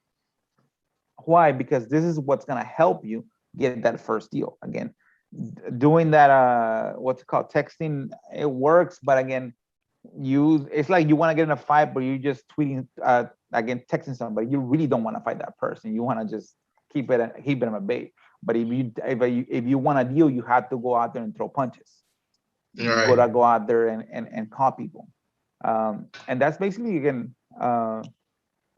Why? Because this is what's going to help you get that first deal. Again, doing that, what's it called? Texting, it works, but again, it's like you want to get in a fight, but you're just tweeting, again, texting somebody. You really don't want to fight that person. You want to just keep it at bay. But if you want a deal, you have to go out there and throw punches. Right. Go out there and call people. And that's basically, again,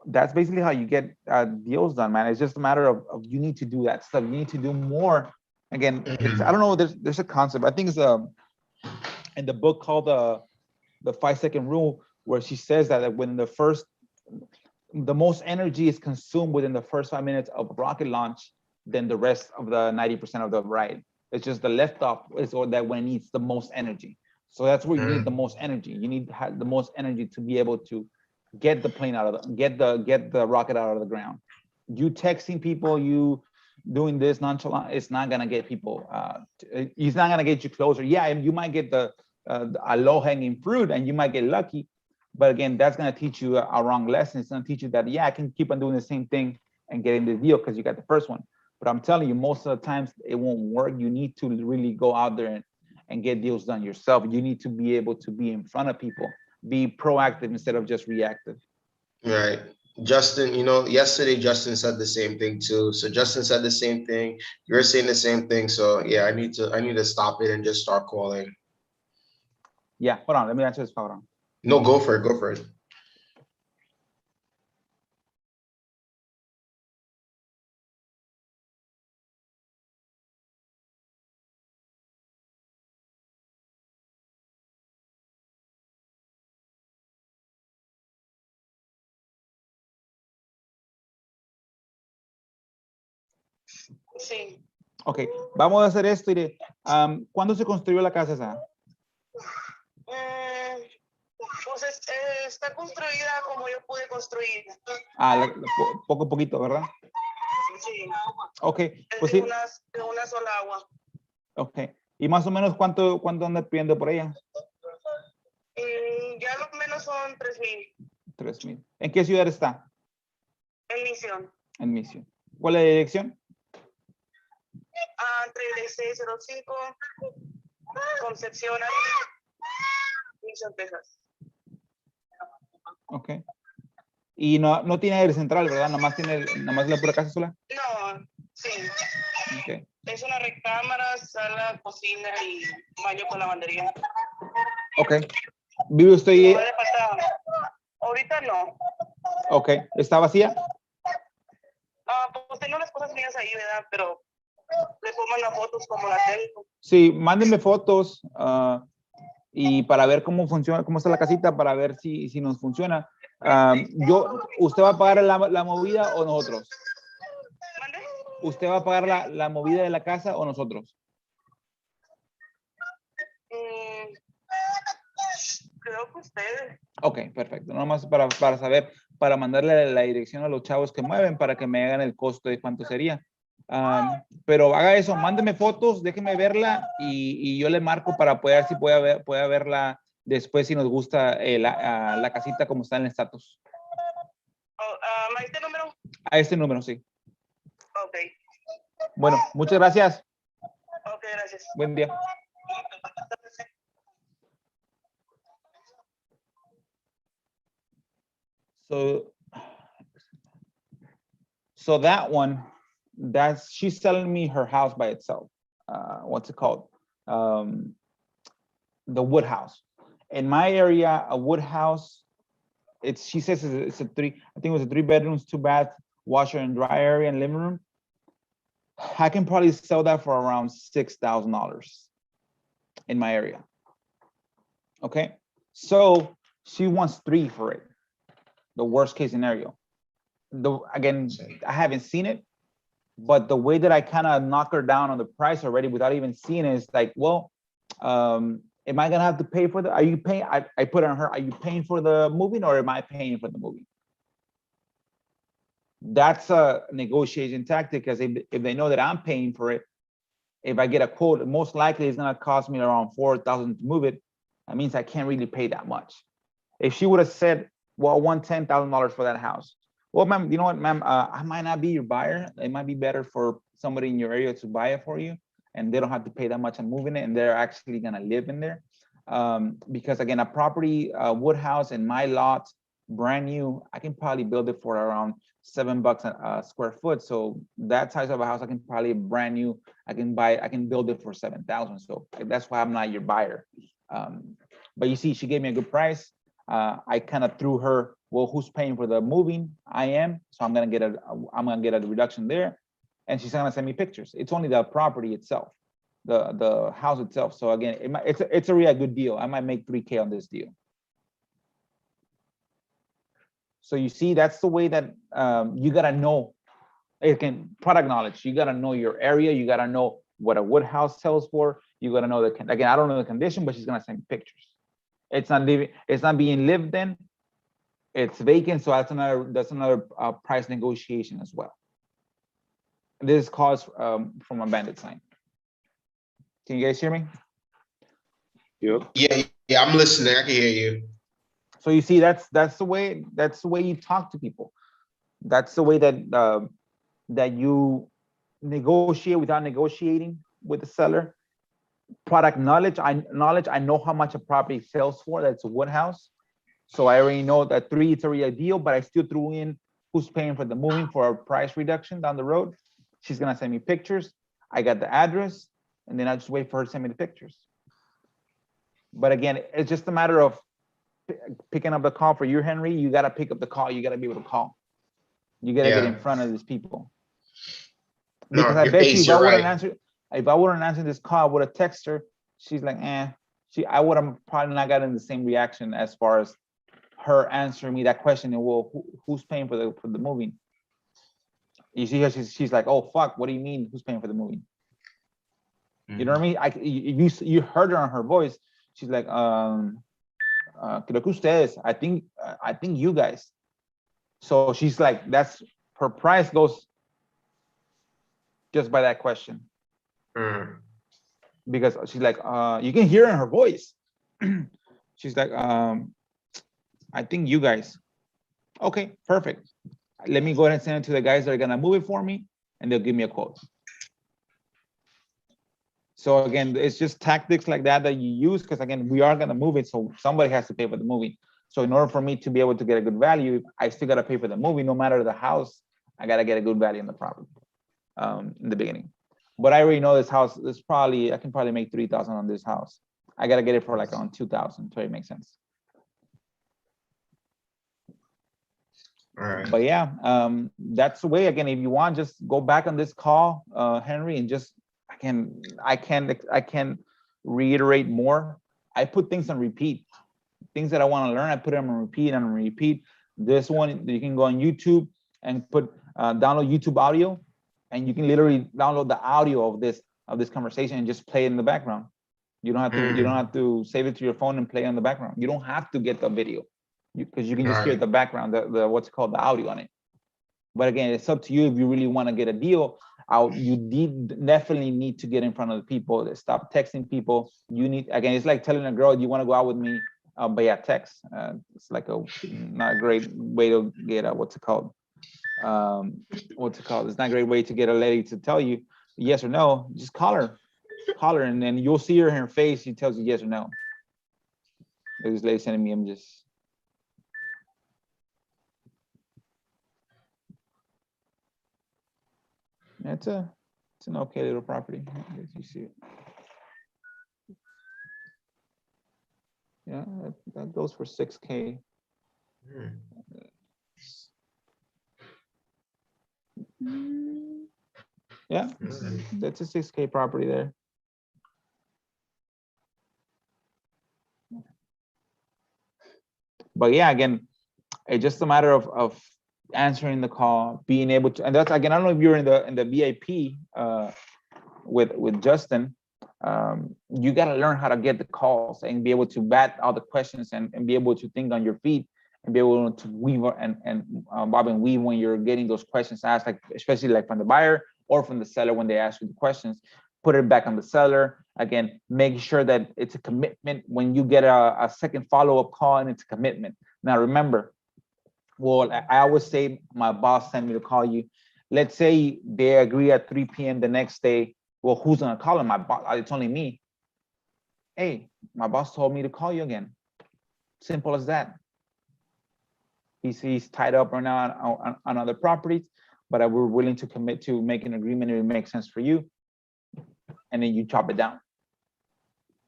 that's basically how you get deals done, man. It's just a matter of you need to do that stuff. You need to do more. Again, I don't know, there's a concept. I think it's in the book called the 5-second rule, where she says that when the most energy is consumed within the first 5 minutes of rocket launch, then the rest of the 90% of the ride. It's just the left-off is that when it needs the most energy. So that's where you need the most energy. You need to have the most energy to be able to get the plane out of get the rocket out of the ground. You texting people, you doing this nonchalant, it's not gonna get people. It's not gonna get you closer. Yeah, you might get a low-hanging fruit, and you might get lucky. But again, that's gonna teach you a wrong lesson. It's gonna teach you that, yeah, I can keep on doing the same thing and getting the deal because you got the first one. But I'm telling you, most of the times it won't work. You need to really go out there and get deals done yourself. You need to be able to be in front of people, be proactive instead of just reactive. Right. Justin, yesterday Justin said the same thing too. So Justin said the same thing. You're saying the same thing. So yeah, I need to stop it and just start calling. Yeah, hold on. Let me answer this. Hold on. No, go for it. Go for it. Sí. Ok, vamos a hacer esto. ¿Cuándo se construyó la casa esa? Pues está construida como yo pude construir. Poco a poquito, ¿verdad? Sí. Ok, pues de sí. De una sola agua. Ok, y más o menos cuánto anda pidiendo por ella? Ya lo menos son 3,000. 3,000. ¿En qué ciudad está? En Misión. En Misión. ¿Cuál es la dirección? 3605 Concepción, Misión, Texas. Ok. Y no tiene aire central, ¿verdad? Nomás la pura casa sola. No, sí. Okay. Es una recámara, sala, cocina y baño con lavandería. Ok. ¿Vive usted ahí? Ahorita no. Ok. ¿Está vacía? Pues tengo unas cosas mías ahí, ¿verdad? Pero le toman las fotos como la tengo. Sí, mándenme fotos y para ver cómo funciona, cómo está la casita, para ver si nos funciona. ¿Usted va a pagar la movida o nosotros? ¿Mande? ¿Usted va a pagar la movida de la casa o nosotros? Creo que ustedes. Ok, perfecto. Nomás para saber, para mandarle la dirección a los chavos que mueven para que me hagan el costo de cuánto sería. Pero haga eso, mándeme fotos, déjeme verla y yo le marco para poder ver si puede verla después si nos gusta la casita como está en el estatus. ¿A este número? A este número, sí. Ok. Bueno, muchas gracias. Ok, gracias. Buen día. So that one, she's selling me her house by itself. What's it called? The wood house. In my area, a wood house, she says it's a three, I think it was a 3 bedrooms, 2 bath, washer and dry area and living room. I can probably sell that for around $6,000 in my area. Okay, so she wants 3 for it. The worst case scenario. Again, I haven't seen it, but the way that I kind of knock her down on the price already without even seeing it is like, well, am I gonna have to pay for are you paying? I put on her, are you paying for the moving or am I paying for the moving? That's a negotiation tactic because if they know that I'm paying for it, if I get a quote, most likely it's gonna cost me around $4,000 to move it. That means I can't really pay that much. If she would have said, well, I want $10,000 for that house. Well, ma'am, you know what, ma'am, I might not be your buyer. It might be better for somebody in your area to buy it for you and they don't have to pay that much on moving it and they're actually gonna live in there. Because again, a property, wood house in my lot, brand new, I can probably build it for around $7 a square foot. So that size of a house, I can probably brand new, I can build it for 7,000. So that's why I'm not your buyer. But you see, she gave me a good price. I kind of threw her, well, who's paying for the moving? I am, so I'm gonna get a reduction there, and she's gonna send me pictures. It's only the property itself, the house itself. So again, it's a really good deal. I might make 3K on this deal. So you see, that's the way that you gotta know. Product knowledge. You gotta know your area. You gotta know what a wood house sells for. You gotta know again, I don't know the condition, but she's gonna send pictures. It's not being lived in. It's vacant, so that's another price negotiation as well. This is caused from a bandit sign. Can you guys hear me? Yeah, I'm listening. I can hear you. So you see, that's the way you talk to people. That's the way that that you negotiate without negotiating with the seller. Product knowledge. I know how much a property sells for. That's a wood house. So I already know that 3, it's already a deal, but I still threw in who's paying for the moving for a price reduction down the road. She's gonna send me pictures. I got the address, and then I just wait for her to send me the pictures. But again, it's just a matter of picking up the call for you, Henry. You gotta pick up the call. You gotta be able to call. You gotta get in front of these people. Because I bet you if I wouldn't answer this call, I would have texted her. She's like, I would have probably not gotten the same reaction as far as her answering me that question. And well, who's paying for the moving? You see her, she's like, oh fuck, what do you mean who's paying for the moving? You know what I mean? You heard her on her voice. She's like, creo que ustedes, I think you guys. So she's like, that's her price goes just by that question. Because she's like, you can hear in her voice. She's like, I think you guys. Okay, perfect. Let me go ahead and send it to the guys that are gonna move it for me, and they'll give me a quote. So again, it's just tactics like that you use, because again, we are gonna move it, so somebody has to pay for the moving. So in order for me to be able to get a good value, I still gotta pay for the moving, no matter the house. I gotta get a good value in the property in the beginning. But I already know this house is I can probably make 3,000 on this house. I gotta get it for like around 2,000 to make sense. All right. But yeah, that's the way. Again, if you want, just go back on this call, Henry, and just I can reiterate more. I put things on repeat. Things that I want to learn, I put them on repeat and on repeat. This one, you can go on YouTube and put download YouTube audio, and you can literally download the audio of this conversation and just play it in the background. You don't have to save it to your phone and play it in the background. You don't have to get the video, because you can just hear the background, the what's called the audio on it. But again, it's up to you if you really want to get a deal out. You definitely need to get in front of the people. Stop texting people. You need, again, it's like telling a girl, you want to go out with me, but yeah, text. It's like not a great way to get a, what's it called? It's not a great way to get a lady to tell you yes or no. Just call her, and then you'll see her in her face. She tells you yes or no. This lady sending me, I'm just. It's an okay little property. You see it. Yeah, that goes for 6K. Yeah, that's a 6K property there. But yeah, again, it's just a matter of answering the call, being able to, and that's, again, I don't know if you're in the VIP with Justin. You got to learn how to get the calls and be able to bat all the questions and be able to think on your feet and be able to weave and bob and weave when you're getting those questions asked, like especially like from the buyer or from the seller when they ask you the questions. Put it back on the seller. Again, make sure that it's a commitment when you get a second follow-up call, and it's a commitment. Now remember, well, I always say my boss sent me to call you. Let's say they agree at 3 p.m. the next day. Well, who's gonna call him? My boss. It's only me. Hey, my boss told me to call you again. Simple as that. He's tied up right now on other properties, but we're willing to commit to make an agreement if it makes sense for you. And then you chop it down.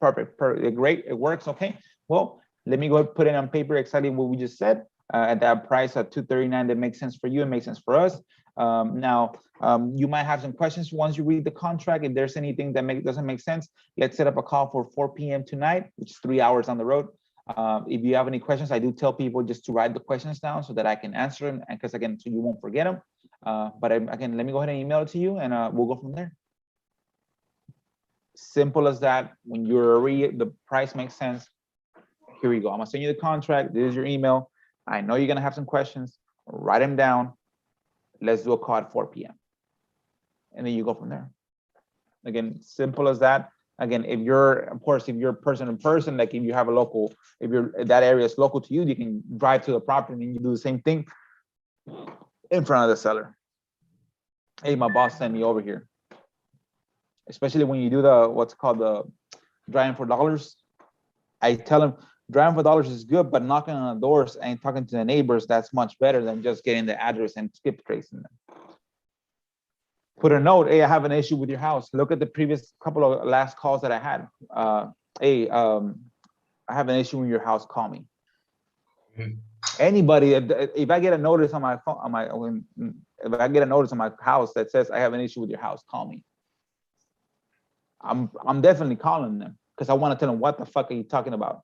Perfect. Great. It works. Okay. Well, let me go ahead and put it on paper exactly what we just said. At that price at 239, that makes sense for you, it makes sense for us. Now, you might have some questions once you read the contract. If there's anything that doesn't make sense, let's set up a call for 4 p.m. tonight, which is 3 hours on the road. If you have any questions, I do tell people just to write the questions down so that I can answer them, and because again, so you won't forget them. But again, let me go ahead and email it to you, and we'll go from there. Simple as that. When the price makes sense, here we go. I'm gonna send you the contract. This is your email. I know you're gonna have some questions. Write them down. Let's do a call at 4 p.m. and then you go from there. Again, simple as that. Again, if you're person to person, like if you have if that area is local to you, you can drive to the property and you do the same thing in front of the seller. Hey, my boss sent me over here. Especially when you do what's called the driving for dollars. I tell them, driving for dollars is good, but knocking on the doors and talking to the neighbors, that's much better than just getting the address and skip tracing them. Put a note, hey, I have an issue with your house. Look at the previous couple of last calls that I had. Hey, I have an issue with your house, call me. Anybody, if I get a notice on my phone, if I get a notice on my house that says I have an issue with your house, call me. I'm definitely calling them because I want to tell them, what the fuck are you talking about?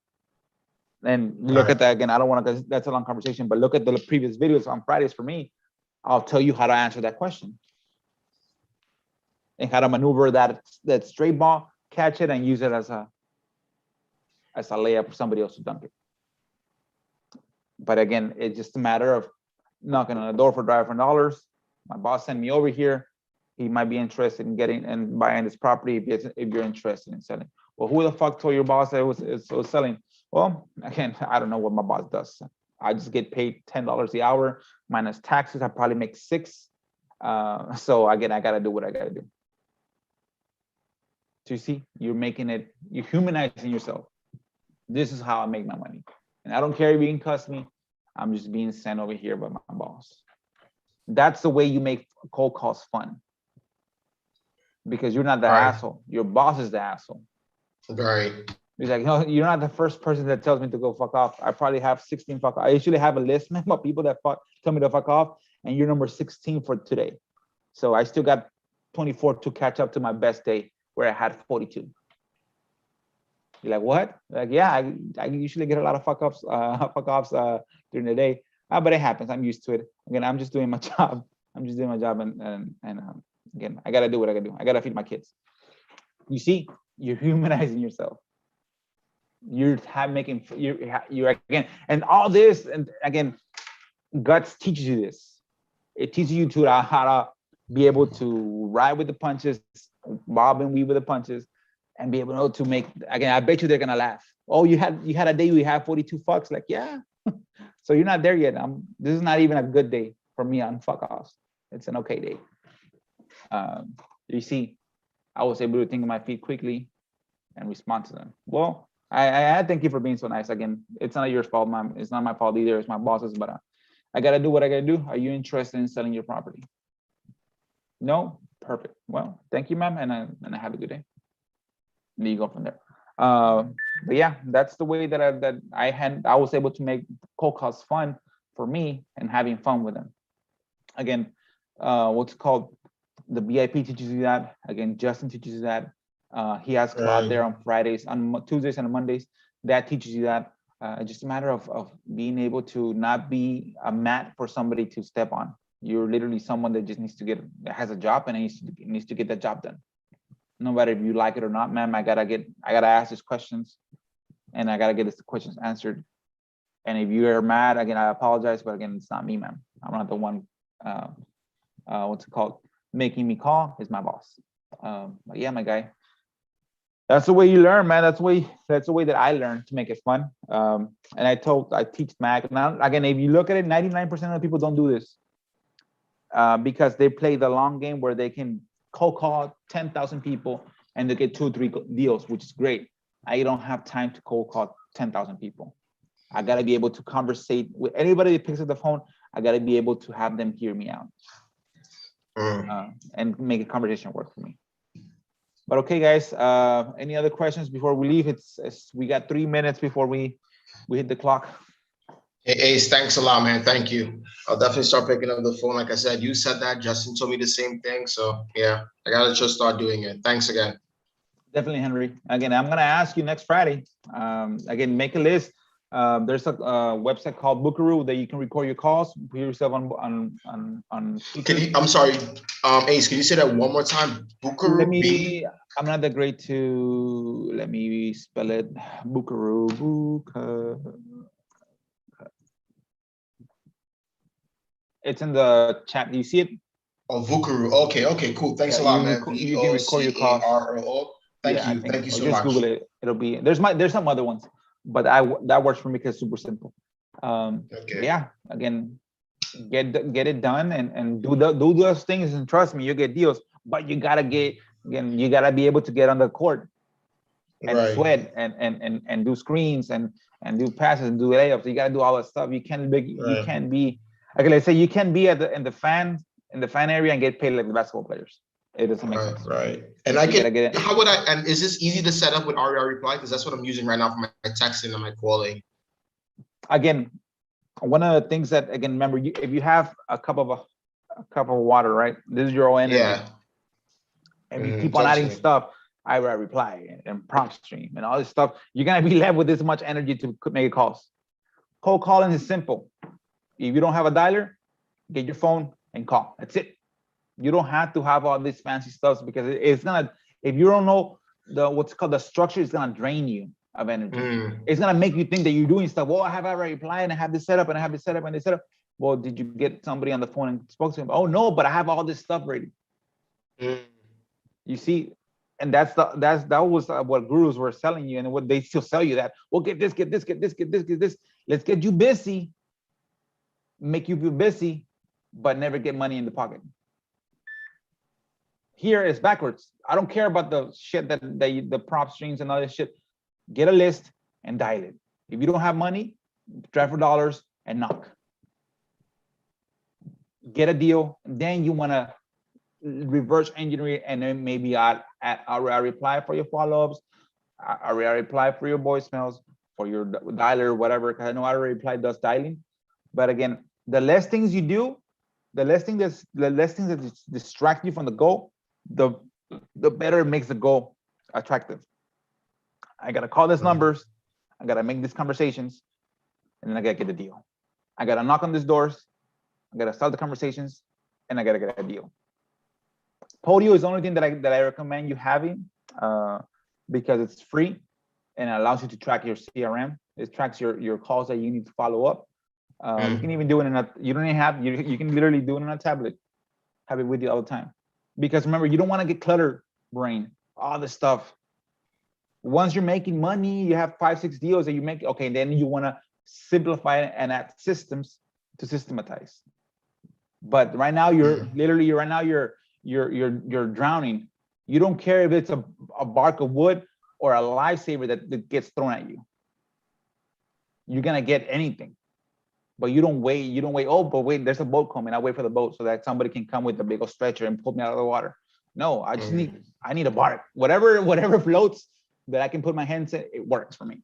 And look at that again. I don't want to, that's a long conversation, but look at the previous videos on Fridays for me. I'll tell you how to answer that question and how to maneuver that straight ball, catch it, and use it as a layup for somebody else to dunk it. But again, it's just a matter of knocking on the door for driving for dollars. My boss sent me over here. He might be interested in getting and buying this property if you're interested in selling. Well, who the fuck told your boss that it was selling? Well, again, I don't know what my boss does. I just get paid $10 the hour minus taxes. I probably make $6. So again, I gotta do what I gotta do. So you see, you're humanizing yourself. This is how I make my money. And I don't care if you can cuss me. I'm just being sent over here by my boss. That's the way you make cold calls fun. Because you're not the asshole. Your boss is the asshole. Right. He's like, no, you're not the first person that tells me to go fuck off. I probably have 16 fuck off. I usually have a list, man, of people that tell me to fuck off, and you're number 16 for today. So I still got 24 to catch up to my best day where I had 42. You're like, what? Like, yeah, I usually get a lot of fuck offs during the day. But it happens. I'm used to it. Again, I'm just doing my job. I'm just doing my job, and again, I gotta do what I gotta do. I gotta feed my kids. You see, you're humanizing yourself. You're again, and all this, and again, guts teaches you this. It teaches you to how to be able to ride with the punches, bob and weave with the punches, and be able to make. Again, I bet you they're gonna laugh. Oh, you had a day you had 42 fucks. Like, yeah. So you're not there yet. This is not even a good day for me on fuck offs. It's an okay day. You see, I was able to think on my feet quickly and respond to them. Well, I thank you for being so nice. Again, it's not your fault, ma'am. It's not my fault either. It's my boss's, but I gotta do what I gotta do. Are you interested in selling your property? No? Perfect. Well, thank you, ma'am, and I have a good day. And you go from there. But yeah, that's the way that I was able to make cold calls fun for me and having fun with them. Again, what's called the VIP teaches you that. Again, Justin teaches you that. He has Claude there on Fridays, on Tuesdays and on Mondays. That teaches you that. It's just a matter of being able to not be a mat for somebody to step on. You're literally someone that just has a job and needs to get that job done. No matter if you like it or not, ma'am, I gotta ask these questions, and I gotta get these questions answered. And if you are mad, again, I apologize, but again, it's not me, ma'am. I'm not the one. What's it called? Making me call is my boss. But yeah, my guy. That's the way you learn, man. That's the way that I learned to make it fun. And I teach Mac. Now, again, if you look at it, 99% of the people don't do this because they play the long game where they can cold call 10,000 people and they get 2 or 3 deals, which is great. I don't have time to cold call 10,000 people. I gotta be able to conversate with anybody that picks up the phone. I gotta be able to have them hear me out and make a conversation work for me. But okay, guys, any other questions before we leave? We got 3 minutes before we hit the clock. Hey, Ace, thanks a lot, man. Thank you. I'll definitely start picking up the phone. Like I said, you said that. Justin told me the same thing. So yeah, I gotta just start doing it. Thanks again. Definitely, Henry. Again, I'm gonna ask you next Friday. Again, make a list. There's a website called Bookaroo that you can record your calls, put yourself on. I'm sorry, Ace. Can you say that one more time? Bookaroo. I'm not that great to. Let me spell it. Bookaroo. It's in the chat. Do you see it? Oh, Bookaroo. Okay, cool. Thanks a lot, man. You can record your calls. Thank you so just much. Google it. It'll be there's some other ones, but that works for me because it's super simple. Okay. Yeah, again, get it done and do those things, and trust me, you get deals. But you gotta be able to get on the court and sweat and do screens and do passes and do layups. You gotta do all that stuff. You can't be okay. Let's say you can be in the fan area and get paid like the basketball players. It doesn't make sense. Right. And is this easy to set up with RER Reply? Because that's what I'm using right now for my texting and my calling. Again, one of the things that, again, remember, if you have a cup of water, right? This is your own energy. Yeah. And you keep on adding stuff, RER Reply and prompt stream and all this stuff, you're gonna be left with this much energy to make calls. Cold calling is simple. If you don't have a dialer, get your phone and call. That's it. You don't have to have all this fancy stuff because it's gonna, if you don't know what's called the structure, it's gonna drain you of energy. It's gonna make you think that you're doing stuff. Well, I have RER Reply and I have this set up and I have this set up and this set up. Well, did you get somebody on the phone and spoke to him? Oh no, but I have all this stuff ready. You see, and that was what gurus were selling you, and what they still sell you that. Well, get this. Let's get you busy, make you feel busy, but never get money in the pocket. Here it's backwards. I don't care about the shit that the prop streams and all this shit. Get a list and dial it. If you don't have money, try for dollars and knock. Get a deal. Then you want to reverse engineer it and then maybe add RER Reply for your follow-ups. I already reply for your voicemails, for your dialer, whatever, because I know I already reply does dialing. But again, the less things you do, the less things that distract you from the goal, the better it makes the goal attractive. I gotta call these numbers, I gotta make these conversations, and then I gotta get the deal. I gotta knock on these doors, I gotta start the conversations, and I gotta get a deal. Podio is the only thing that I recommend you having because it's free and it allows you to track your CRM. It tracks your calls that you need to follow up. You can even do it in a, you don't even have, you can literally do it on a tablet, have it with you all the time. Because remember, you don't want to get cluttered brain, all this stuff. Once you're making money, you have 5-6 deals that you make, okay, then you want to simplify it and add systems to systematize. But right now you're literally, you're drowning. You don't care if it's a bark of wood or a lifesaver that gets thrown at you. You're gonna get anything. But you don't wait, oh, but wait, there's a boat coming. I wait for the boat so that somebody can come with a big old stretcher and pull me out of the water. No, I just need a bark. Whatever floats that I can put my hands in, it works for me.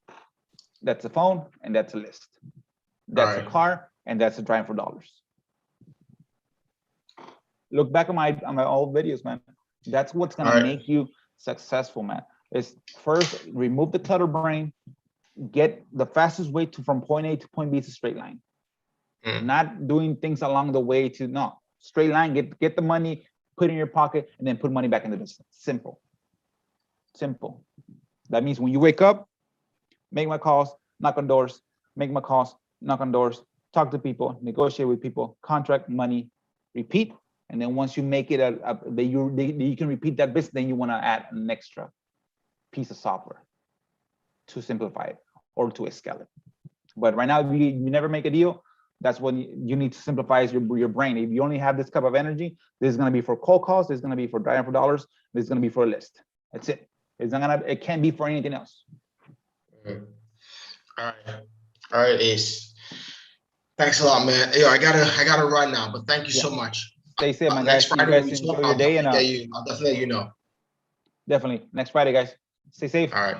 That's a phone and that's a list. That's a car and that's a drive for dollars. Look back on my old videos, man. That's what's gonna make you successful, man. Is first remove the clutter brain, get the fastest way from point A to point B is a straight line. Not doing things along the way to no straight line. Get the money, put it in your pocket, and then put money back in the business. Simple. That means when you wake up, make my calls, knock on doors, make my calls, knock on doors, talk to people, negotiate with people, contract, money, repeat. And then once you make it that you can repeat that business, then you want to add an extra piece of software to simplify it or to scale it. But right now, you never make a deal. That's when you need to simplify your brain. If you only have this cup of energy, this is going to be for cold calls. This is going to be for driving for dollars. This is going to be for a list. That's it. It's not gonna. It can't be for anything else. All right, Ace. Thanks a lot, man. Yo, I gotta run now, but thank you so much. Stay safe, man. Next Friday, enjoy your day, and I'll definitely let you know. Definitely next Friday, guys. Stay safe. All right.